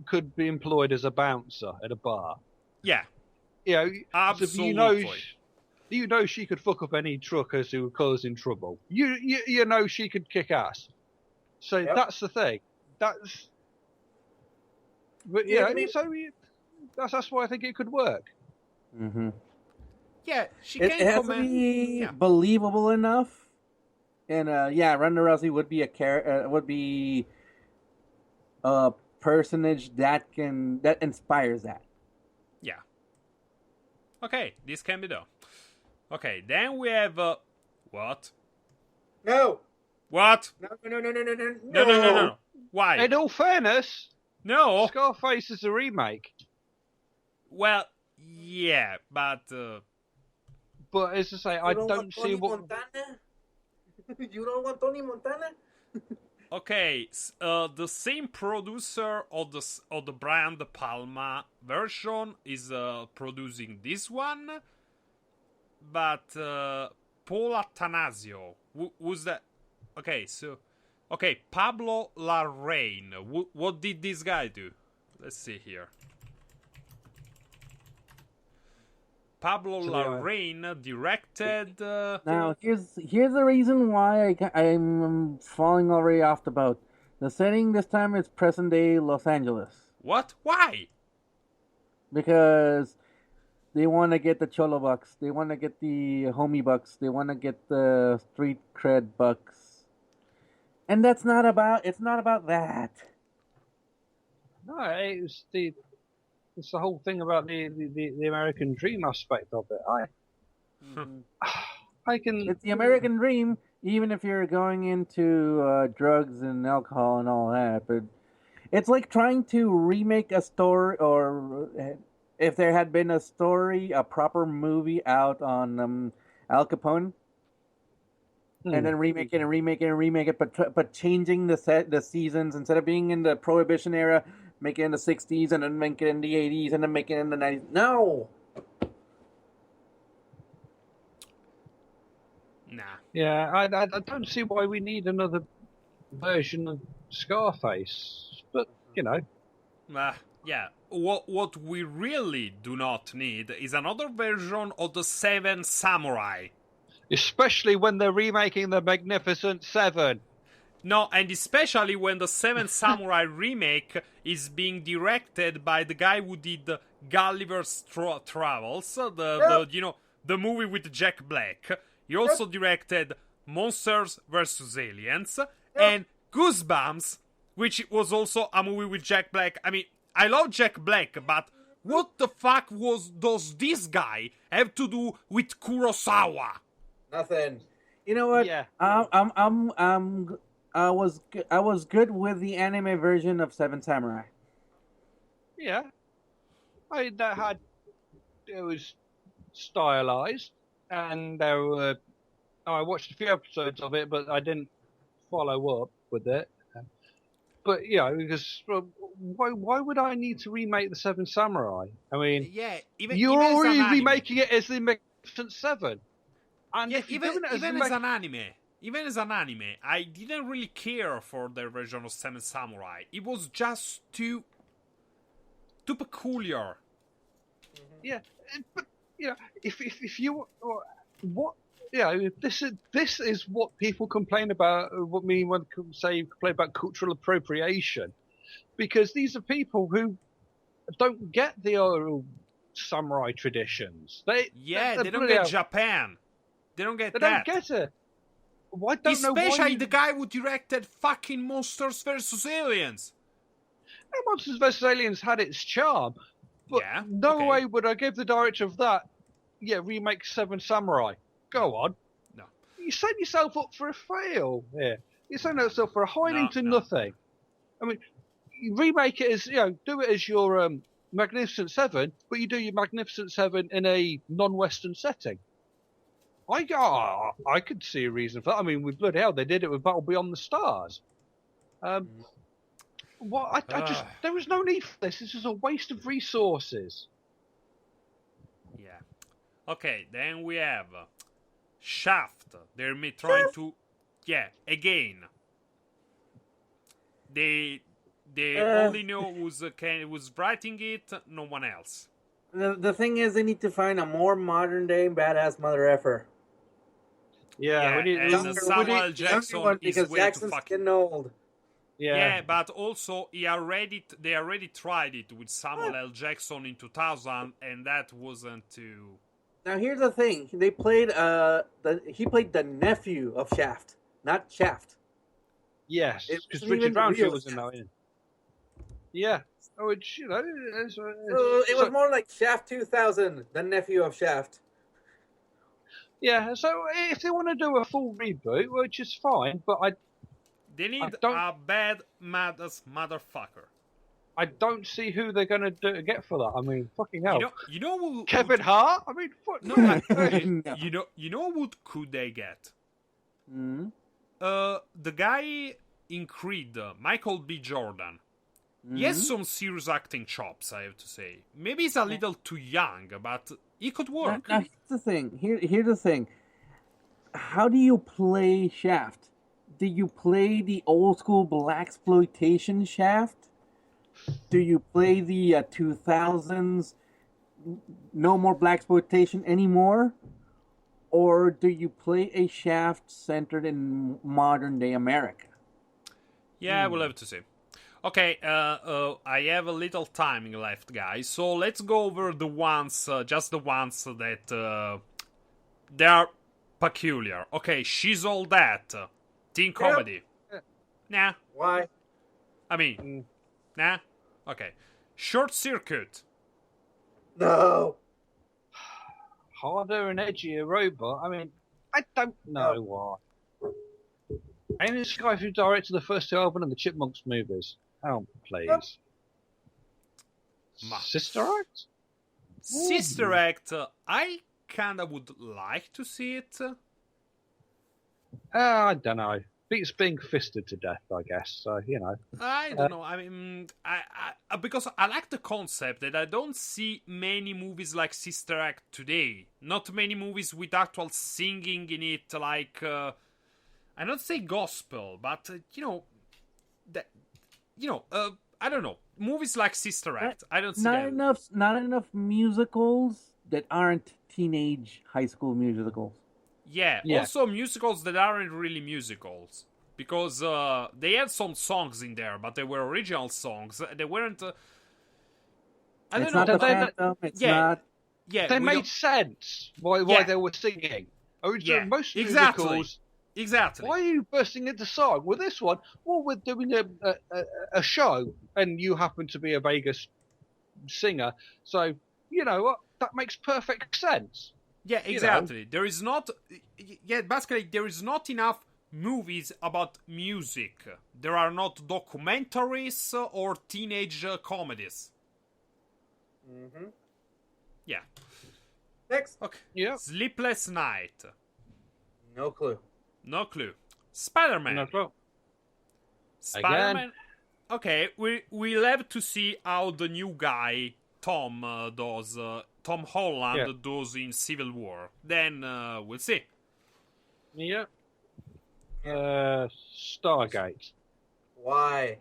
could be employed as a bouncer at a bar. Yeah, Absolutely. You know she could fuck up any truckers who were causing trouble. You know she could kick ass. So Yep. that's the thing. That's that's why I think it could work. Mm-hmm. Yeah, she It can has to command. be Yeah. believable enough, and Ronda Rousey would be a personage that inspires that. Yeah. Okay, this can be done. Okay, then we have what? No, What? no. Why? In all fairness, No. Scarface is a remake. Well, yeah, but But as I say, I don't see what. You don't want Tony Montana? okay, the same producer of the Brian De Palma version is producing this one, but Paul Attanasio, who's that? Okay, Pablo Larraín. What did this guy do? Let's see here. Pablo Larraín directed. Now here's the reason why I'm falling already off the boat. The setting this time is present day Los Angeles What? Why? because they want to get the cholo bucks, they want to get the homie bucks, they want to get the street cred bucks, and it's not about that. No, it's the whole thing about the American dream aspect of it. I can. It's the American dream, even if you're going into drugs and alcohol and all that. But it's like trying to remake a story, or if there had been a proper movie out on Al Capone, and then remake it, but changing the seasons instead of being in the Prohibition era, make it in the 60s, and then make it in the 80s, and then make it in the 90s. No. Nah. Yeah, I don't see why we need another version of Scarface. But Yeah. What we really do not need is another version of the Seven Samurai. especially when they're remaking the Magnificent Seven. No, and especially when the Seven Samurai remake is being directed by the guy who did Gulliver's Travels, the movie with Jack Black. He also directed Monsters vs. Aliens and Goosebumps, which was also a movie with Jack Black. I mean, I love Jack Black, but what the fuck does this guy have to do with Kurosawa? Nothing. You know what? Yeah. I was good with the anime version of Seven Samurai. Yeah. I mean, it was stylized, and there were. I watched a few episodes of it, but I didn't follow up with it. But because why would I need to remake the Seven Samurai? I mean, Yeah, you're even as an already anime. remaking it as the Magnificent Seven, and Yeah, if you're doing it as even as an anime, I didn't really care for the version of Seven Samurai. It was just too peculiar. yeah, but if you what this is what people complain about. What me when say complain about cultural appropriation, because these are people who don't get the old samurai traditions. They don't get Japan. They don't get that. Don't get it. Especially the guy who directed fucking Monsters vs. Aliens. Monsters vs. Aliens had its charm, but no way would I give the director of that, remake Seven Samurai. Go on. No. You set yourself up for a fail here. You set yourself for a hiding to nothing. I mean, you remake it as, do it as your Magnificent Seven, but you do your Magnificent Seven in a non-Western setting. I could see a reason for that. I mean, with bloody hell, they did it with Battle Beyond the Stars. I just there was no need for this. This is a waste of resources. Yeah. Okay, then we have Shaft. They're trying to, again. They only know who's writing it, no one else. The thing is, they need to find a more modern day badass mother effer. Yeah, Samuel L. Jackson because Jackson's getting old. Yeah, but also they already tried it with Samuel L. Jackson in 2000, and that wasn't too. Now here's the thing: he played the nephew of Shaft, not Shaft. Yes, because Richard Roundtree was in that. Yeah, which it was more like Shaft 2000, the nephew of Shaft. Yeah, so if they want to do a full reboot, which is fine, but they need a bad motherfucker. I don't see who they're going to get for that. I mean, fucking hell. You know who, Kevin Hart? I mean, fuck no. No. You know who could they get? Mm-hmm. The guy in Creed, Michael B. Jordan. Mm-hmm. He has some serious acting chops, I have to say. Maybe he's a little too young, but he could work. Now here's the thing. Here's the thing. How do you play Shaft? Do you play the old school blaxploitation Shaft? Do you play the 2000s no more blaxploitation anymore? Or do you play a Shaft centered in modern day America? Yeah, we'll have to see. Okay, I have a little timing left, guys. So let's go over the ones, just the ones that they are peculiar. Okay, She's All That. Teen comedy. Nah. Why? I mean, nah. Okay. Short Circuit. No. Harder and edgier robot. I mean, I don't know why. Ain't this guy who directed the first two Alvin and the Chipmunks movies? Oh, please. Sister Act? Sister Act, I kinda would like to see it. I don't know. It's being fisted to death, I guess. So, I don't know. I mean, I because I like the concept that I don't see many movies like Sister Act today. Not many movies with actual singing in it, like I don't say gospel, but I don't know. Movies like Sister Act, I don't see that. Not enough musicals that aren't teenage high school musicals. Yeah, also musicals that aren't really musicals. Because they had some songs in there, but they were original songs. They weren't... I don't know. They made sense why they were singing. Most musicals... Exactly. Why are you bursting into song? With this one, we're doing a show, and you happen to be a Vegas singer. So, you know what? That makes perfect sense. Yeah, exactly. There is not. Yeah, basically, there is not enough movies about music. There are not documentaries or teenage comedies. Mm-hmm. Yeah. Next. Okay. Yeah. Sleepless Night. No clue. No clue. Spider-Man. No clue. Spider-Man. Okay, we'll have to see how the new guy Tom does. Tom Holland does in Civil War. Then we'll see. Yeah. Stargate. Why?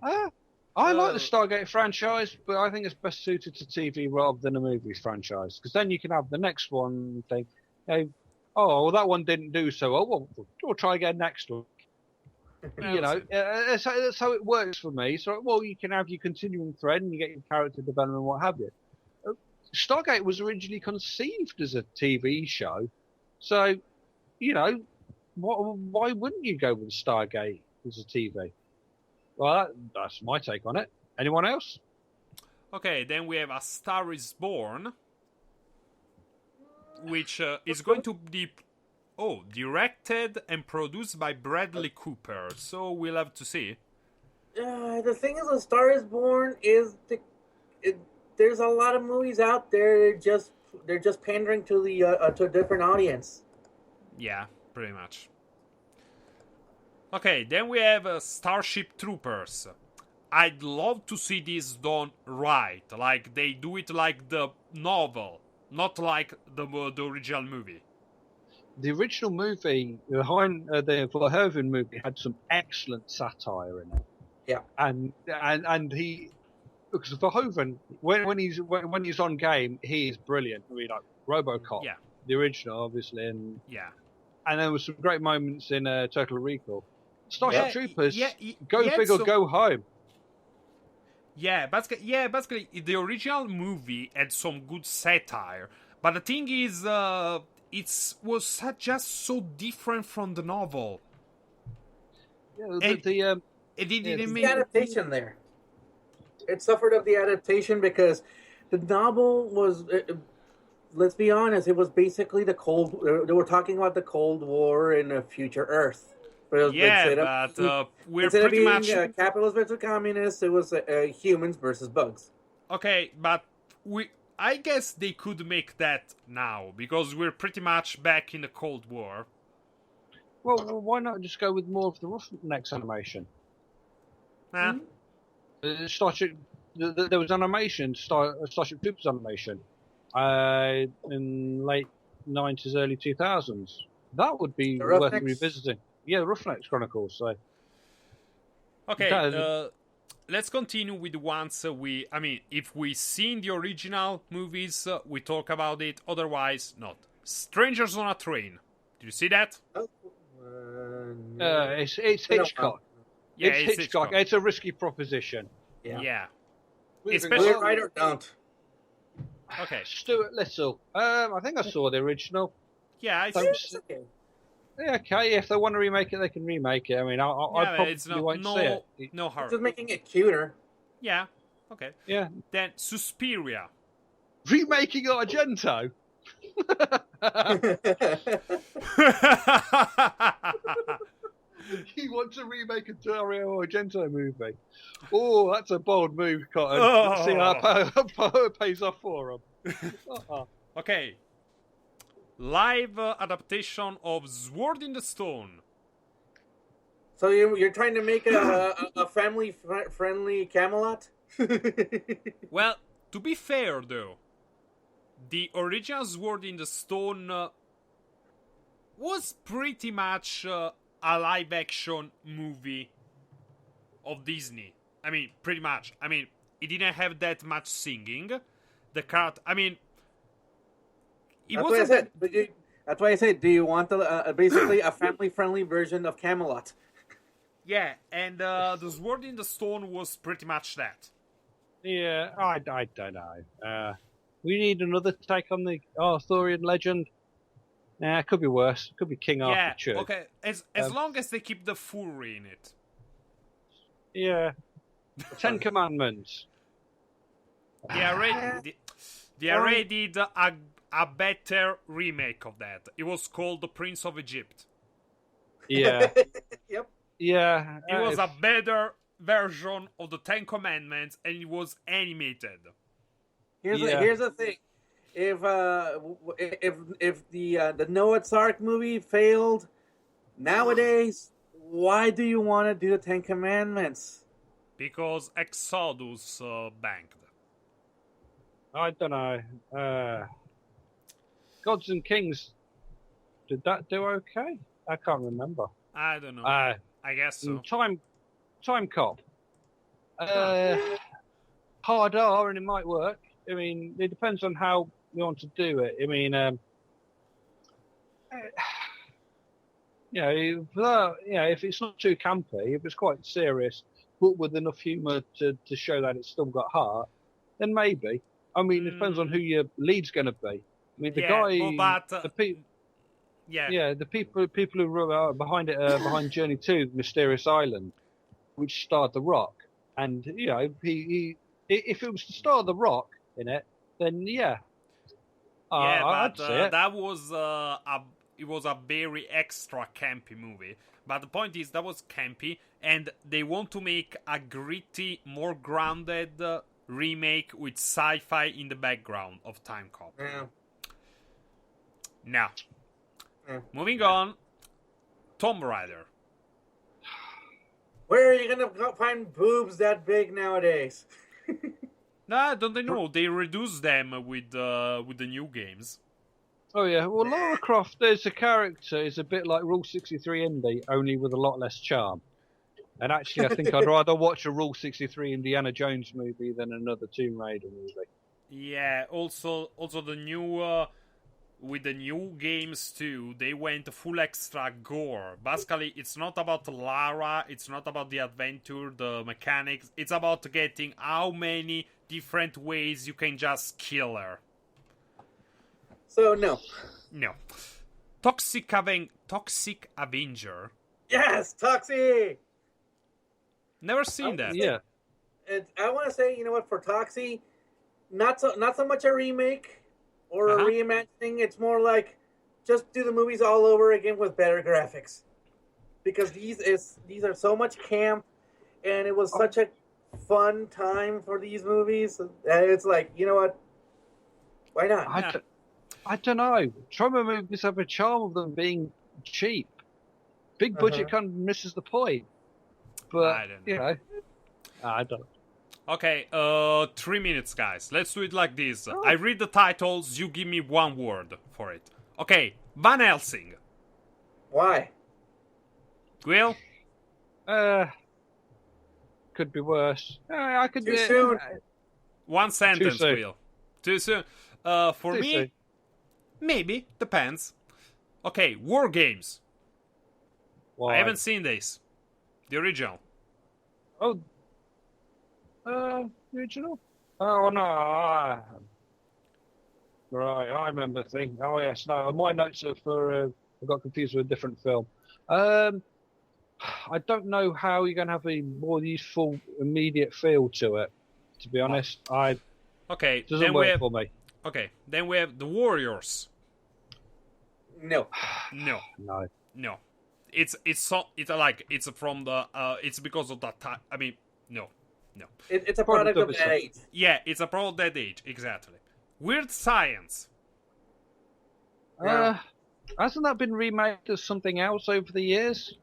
I like the Stargate franchise, but I think it's best suited to TV rather than a movie franchise. Because then you can have the next one think, hey, oh, well, that one didn't do so well. We'll try again next one. You know, that's how it works for me. So, well, you can have your continuing thread and you get your character development and what have you. Stargate was originally conceived as a TV show. So, you know, why wouldn't you go with Stargate as a TV? Well, that's my take on it. Anyone else? Okay, then we have A Star is Born, which is going to be directed and produced by Bradley Cooper. So we'll have to see. The thing is, A Star is Born is there's a lot of movies out there. They're just pandering to to a different audience. Yeah, pretty much. Okay, then we have Starship Troopers. I'd love to see this done right, like they do it like the novel, not like the original movie. The original movie, the Verhoeven movie, had some excellent satire in it. Yeah, and he, because Verhoeven, when he's on game, he is brilliant. I mean, like RoboCop, the original, obviously, and there was some great moments in Total Recall. Starship Troopers, go big or go home. Yeah, basically, the original movie had some good satire, but the thing is, it was just so different from the novel. Yeah, the adaptation there. It suffered of the adaptation because the novel was. Let's be honest, it was basically they were talking about the Cold War in a future Earth. But we're pretty much capitalists versus communists. It was humans versus bugs. Okay, but I guess they could make that now because we're pretty much back in the Cold War. Well, why not just go with more of the Roughnecks animation? Nah. Starship. There was animation, Starship Troopers animation, in late 90s, early 2000s. That would be worth revisiting. Yeah, Roughnecks Chronicles. So. Okay, let's continue with the ones if we seen the original movies, we talk about it. Otherwise, not. Strangers on a Train. Did you see that? It's Hitchcock. Yeah, it's Hitchcock. It's a risky proposition. Yeah. Especially right or don't. Okay. Stuart Little. I think I saw the original. Yeah, it's okay. Yeah, okay. If they want to remake it, they can remake it. I mean, I probably won't see it. No hurry. Just making it cuter. Yeah. Okay. Yeah. Then Suspiria. Remaking Argento. He wants to remake a Dario Argento movie. Oh, that's a bold move, Cotton. Let's see how it pays off for him. Okay. Live adaptation of Sword in the Stone. So you're trying to make a family-friendly Camelot? Well, to be fair, though, the original Sword in the Stone was pretty much a live-action movie of Disney. I mean, pretty much. I mean, it didn't have that much singing. The cat. I mean, that's what I said. That's why I said, do you want basically a family-friendly version of Camelot? Yeah, and the Sword in the Stone was pretty much that. Yeah, I don't know. We need another take on the Arthurian legend. Nah, it could be worse. It could be King Arthur Church. Okay, as long as they keep the furry in it. Yeah. Ten Commandments. They already did a better remake of that. It was called The Prince of Egypt. Yeah. Yep. Yeah. It was a better version of the Ten Commandments, and it was animated. Here's the thing. If the Noah's Ark movie failed nowadays, why do you want to do the Ten Commandments? Because Exodus banked. I don't know. Gods and Kings, did that do okay? I can't remember. I don't know. I guess so. Time Cop. Hard R, and it might work. I mean, it depends on how you want to do it. I mean, if it's not too campy, if it's quite serious, but with enough humour to show that it's still got heart, then maybe. I mean, it depends on who your lead's going to be. I mean, the people who are behind it, behind Journey to Mysterious Island, which starred The Rock, and if it was to star The Rock in it, then I'd see it. That was it was a very extra campy movie. But the point is, that was campy, and they want to make a gritty, more grounded remake with sci-fi in the background of Time Cop. Yeah. Now, moving on, Tomb Raider. Where are you gonna find boobs that big nowadays? Nah, don't they know? They reduce them with the new games. Oh yeah, well Lara Croft as a character is a bit like Rule 63 Indy, only with a lot less charm. And actually, I think I'd rather watch a Rule 63 Indiana Jones movie than another Tomb Raider movie. Yeah, also the new with the new games too, they went full extra gore. Basically, it's not about Lara, it's not about the adventure, the mechanics. It's about getting how many different ways you can just kill her. So no. Toxic Avenger. Yes, Toxie. Never seen that. Yeah. I want to say, you know what, for Toxie, not so much a remake or a reimagining. It's more like just do the movies all over again with better graphics, because these are so much camp, and it was such a fun time for these movies. It's like, you know what, why not? I don't know. Trauma movies have a charm of them being cheap. Big budget kind of misses the point. But I don't know. I don't know. Okay, 3 minutes, guys. Let's do it like this. I read the titles, you give me one word for it. Okay, Van Helsing. Why? Will? Could be worse. I could Too soon. One sentence, Too soon. Will. Too soon. For Too me, soon. maybe. Depends. Okay, War Games. Why? I haven't seen this. The original. Oh. Original? Oh, no. Right, I remember the thing. Oh, yes. No, my notes are for... I got confused with a different film. I don't know how you're going to have a more useful, immediate feel to it, to be honest. Okay, Doesn't then work for me. Okay, then we have The Warriors. No. No. It's from the it's because of that time. I mean, no. It's a product of that age. Yeah, it's a product of that age, exactly. Weird Science. Hasn't that been remade as something else over the years?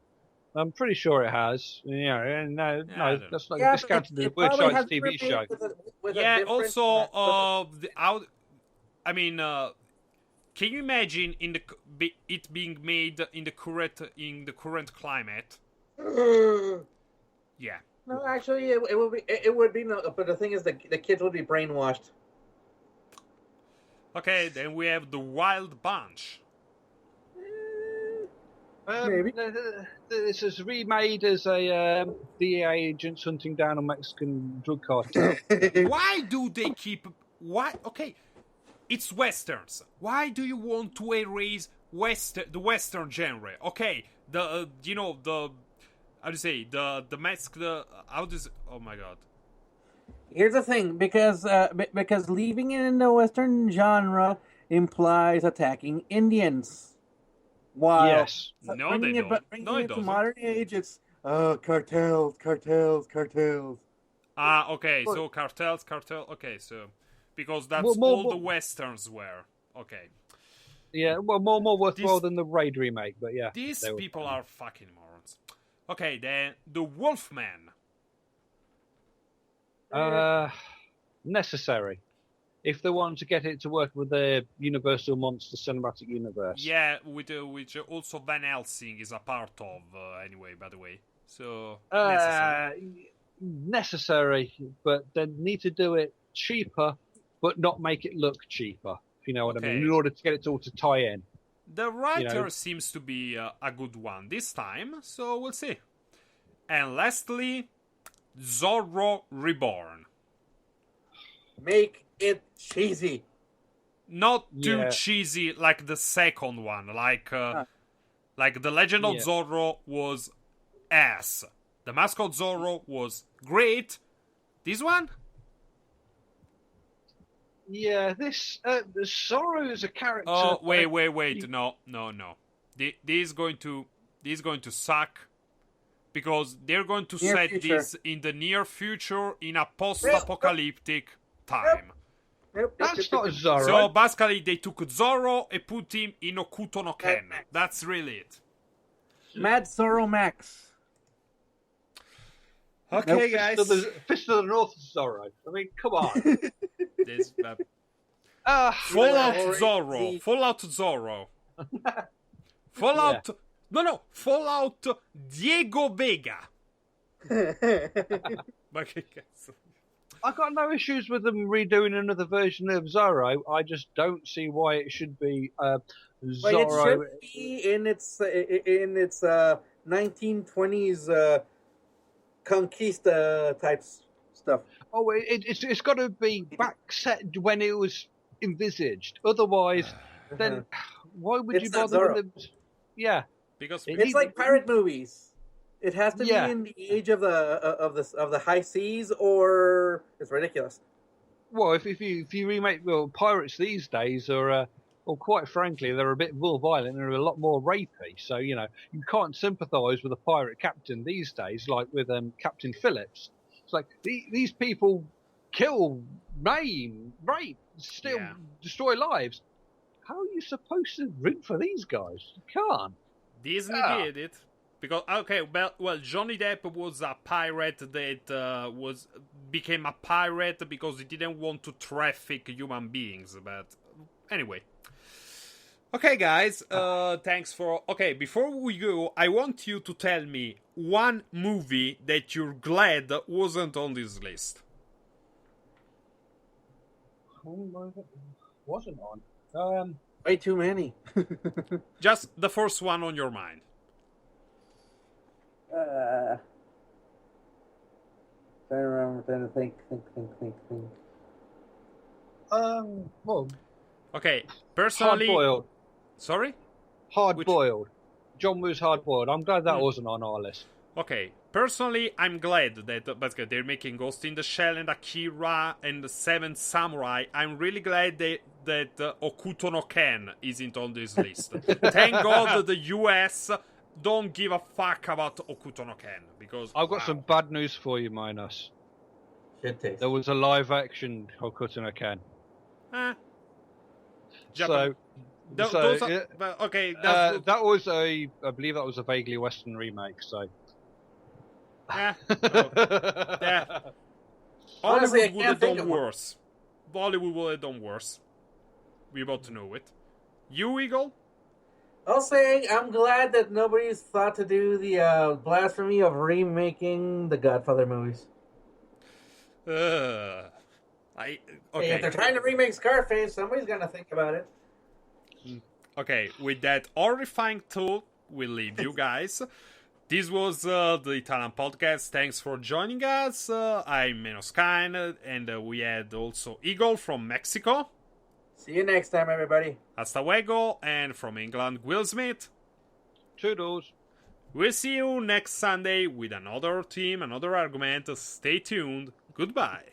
I'm pretty sure it has. No, that's not discounted the Weird Science TV show. Can you imagine it being made in the current climate? Yeah. No, actually, it would be no. But the thing is, the kids would be brainwashed. Okay, then we have The Wild Bunch. Maybe. This is remade as a DEA agents hunting down a Mexican drug cartel. Why do they keep... Why? Okay, it's westerns. Why do you want to erase the western genre? Okay, the how do you say, the Mexican... how does... Oh my god. Here's the thing, because leaving it in the Western genre implies attacking Indians. While Yes. No, they don't. bringing No, it it to doesn't. modern age, it's cartels, cartels, cartels. Ah, okay, But- so cartel. Okay, so because that's Well, more- all the more- westerns were. Okay, Yeah, well, more worthwhile This- than the Raid remake, but yeah. these they were people fine. are fucking morons. Okay, then the Wolfman. Necessary. If they want to get it to work with the Universal Monster Cinematic Universe. Yeah, which also Van Helsing is a part of, anyway, by the way. So, Necessary, but they need to do it cheaper, but not make it look cheaper, if you know what I mean, Okay. in order to get it all to tie in. The writer know. seems to be a good one this time, so we'll see. And lastly, Zorro Reborn. Make it cheesy. Not too Yeah. cheesy like the second one, like the Legend of Yeah. Zorro was ass. The mascot Zorro was great. This one? Yeah, this Zorro is a character. Oh, wait. No. This is going to suck because they're going to Near set future. this in the near future in a post-apocalyptic time. That's not Zorro. So basically, they took Zorro and put him in Okuto no Ken. That's really it. Mad Zorro Max. Okay, Fist guys. of the North Zorro. I mean, come on. This, Fallout. Fallout Zorro. Fallout. No. Fallout Diego Vega. Ma che cazzo? I got no issues with them redoing another version of Zorro. I just don't see why it should be But Zorro. it should be in its 1920s conquista type stuff. Oh, it's got to be back set when it was envisaged. Otherwise, then why would It's you not bother Zorro. with them? Yeah, Because It's like pirate movies. It has to Yeah. be in the age of the high seas, or it's ridiculous. well, if you remake pirates these days are. Well, quite frankly, they're a bit more violent and they're a lot more rapey. So, you can't sympathise with a pirate captain these days, like with Captain Phillips. It's like, these people kill, maim, rape, steal, Yeah. destroy lives. How are you supposed to root for these guys? You can't. Disney did it. Because well, Johnny Depp was a pirate that became a pirate because he didn't want to traffic human beings. But anyway, okay, guys. Thanks for. Okay, before we go, I want you to tell me one movie that you're glad wasn't on this list. Wasn't on. Way too many. Just the first one on your mind. Trying to think. Well, Okay, personally. hard-boiled. Sorry. Hard-boiled. John Woo's hard-boiled. I'm glad that wasn't on our list. Okay, personally, I'm glad that basically they're making Ghost in the Shell and Akira and the Seven Samurai. I'm really glad that Okuto no Ken isn't on this list. Thank God the US don't give a fuck about Okuto no Ken because I've got some bad news for you, Minus. Shit taste. There was a live-action Hokuto no Ken. Japan. Those are, but okay, that's, that was I believe that was a vaguely Western remake. So. yeah. Honestly, I Hollywood would can't have think done of one. worse. Bollywood would have done worse. We're about to know it. You, Eagle? I'll say I'm glad that nobody's thought to do the blasphemy of remaking the Godfather movies. Okay. Hey, if they're trying to remake Scarface, somebody's gonna think about it. Okay, with that horrifying thought, we'll leave you guys. This was the Italian podcast. Thanks for joining us. I'm Menoskine, and we had also Eagle from Mexico. See you next time, everybody. Hasta luego, and from England, Will Smith. Toodles. We'll see you next Sunday with another team, another argument. Stay tuned. Goodbye.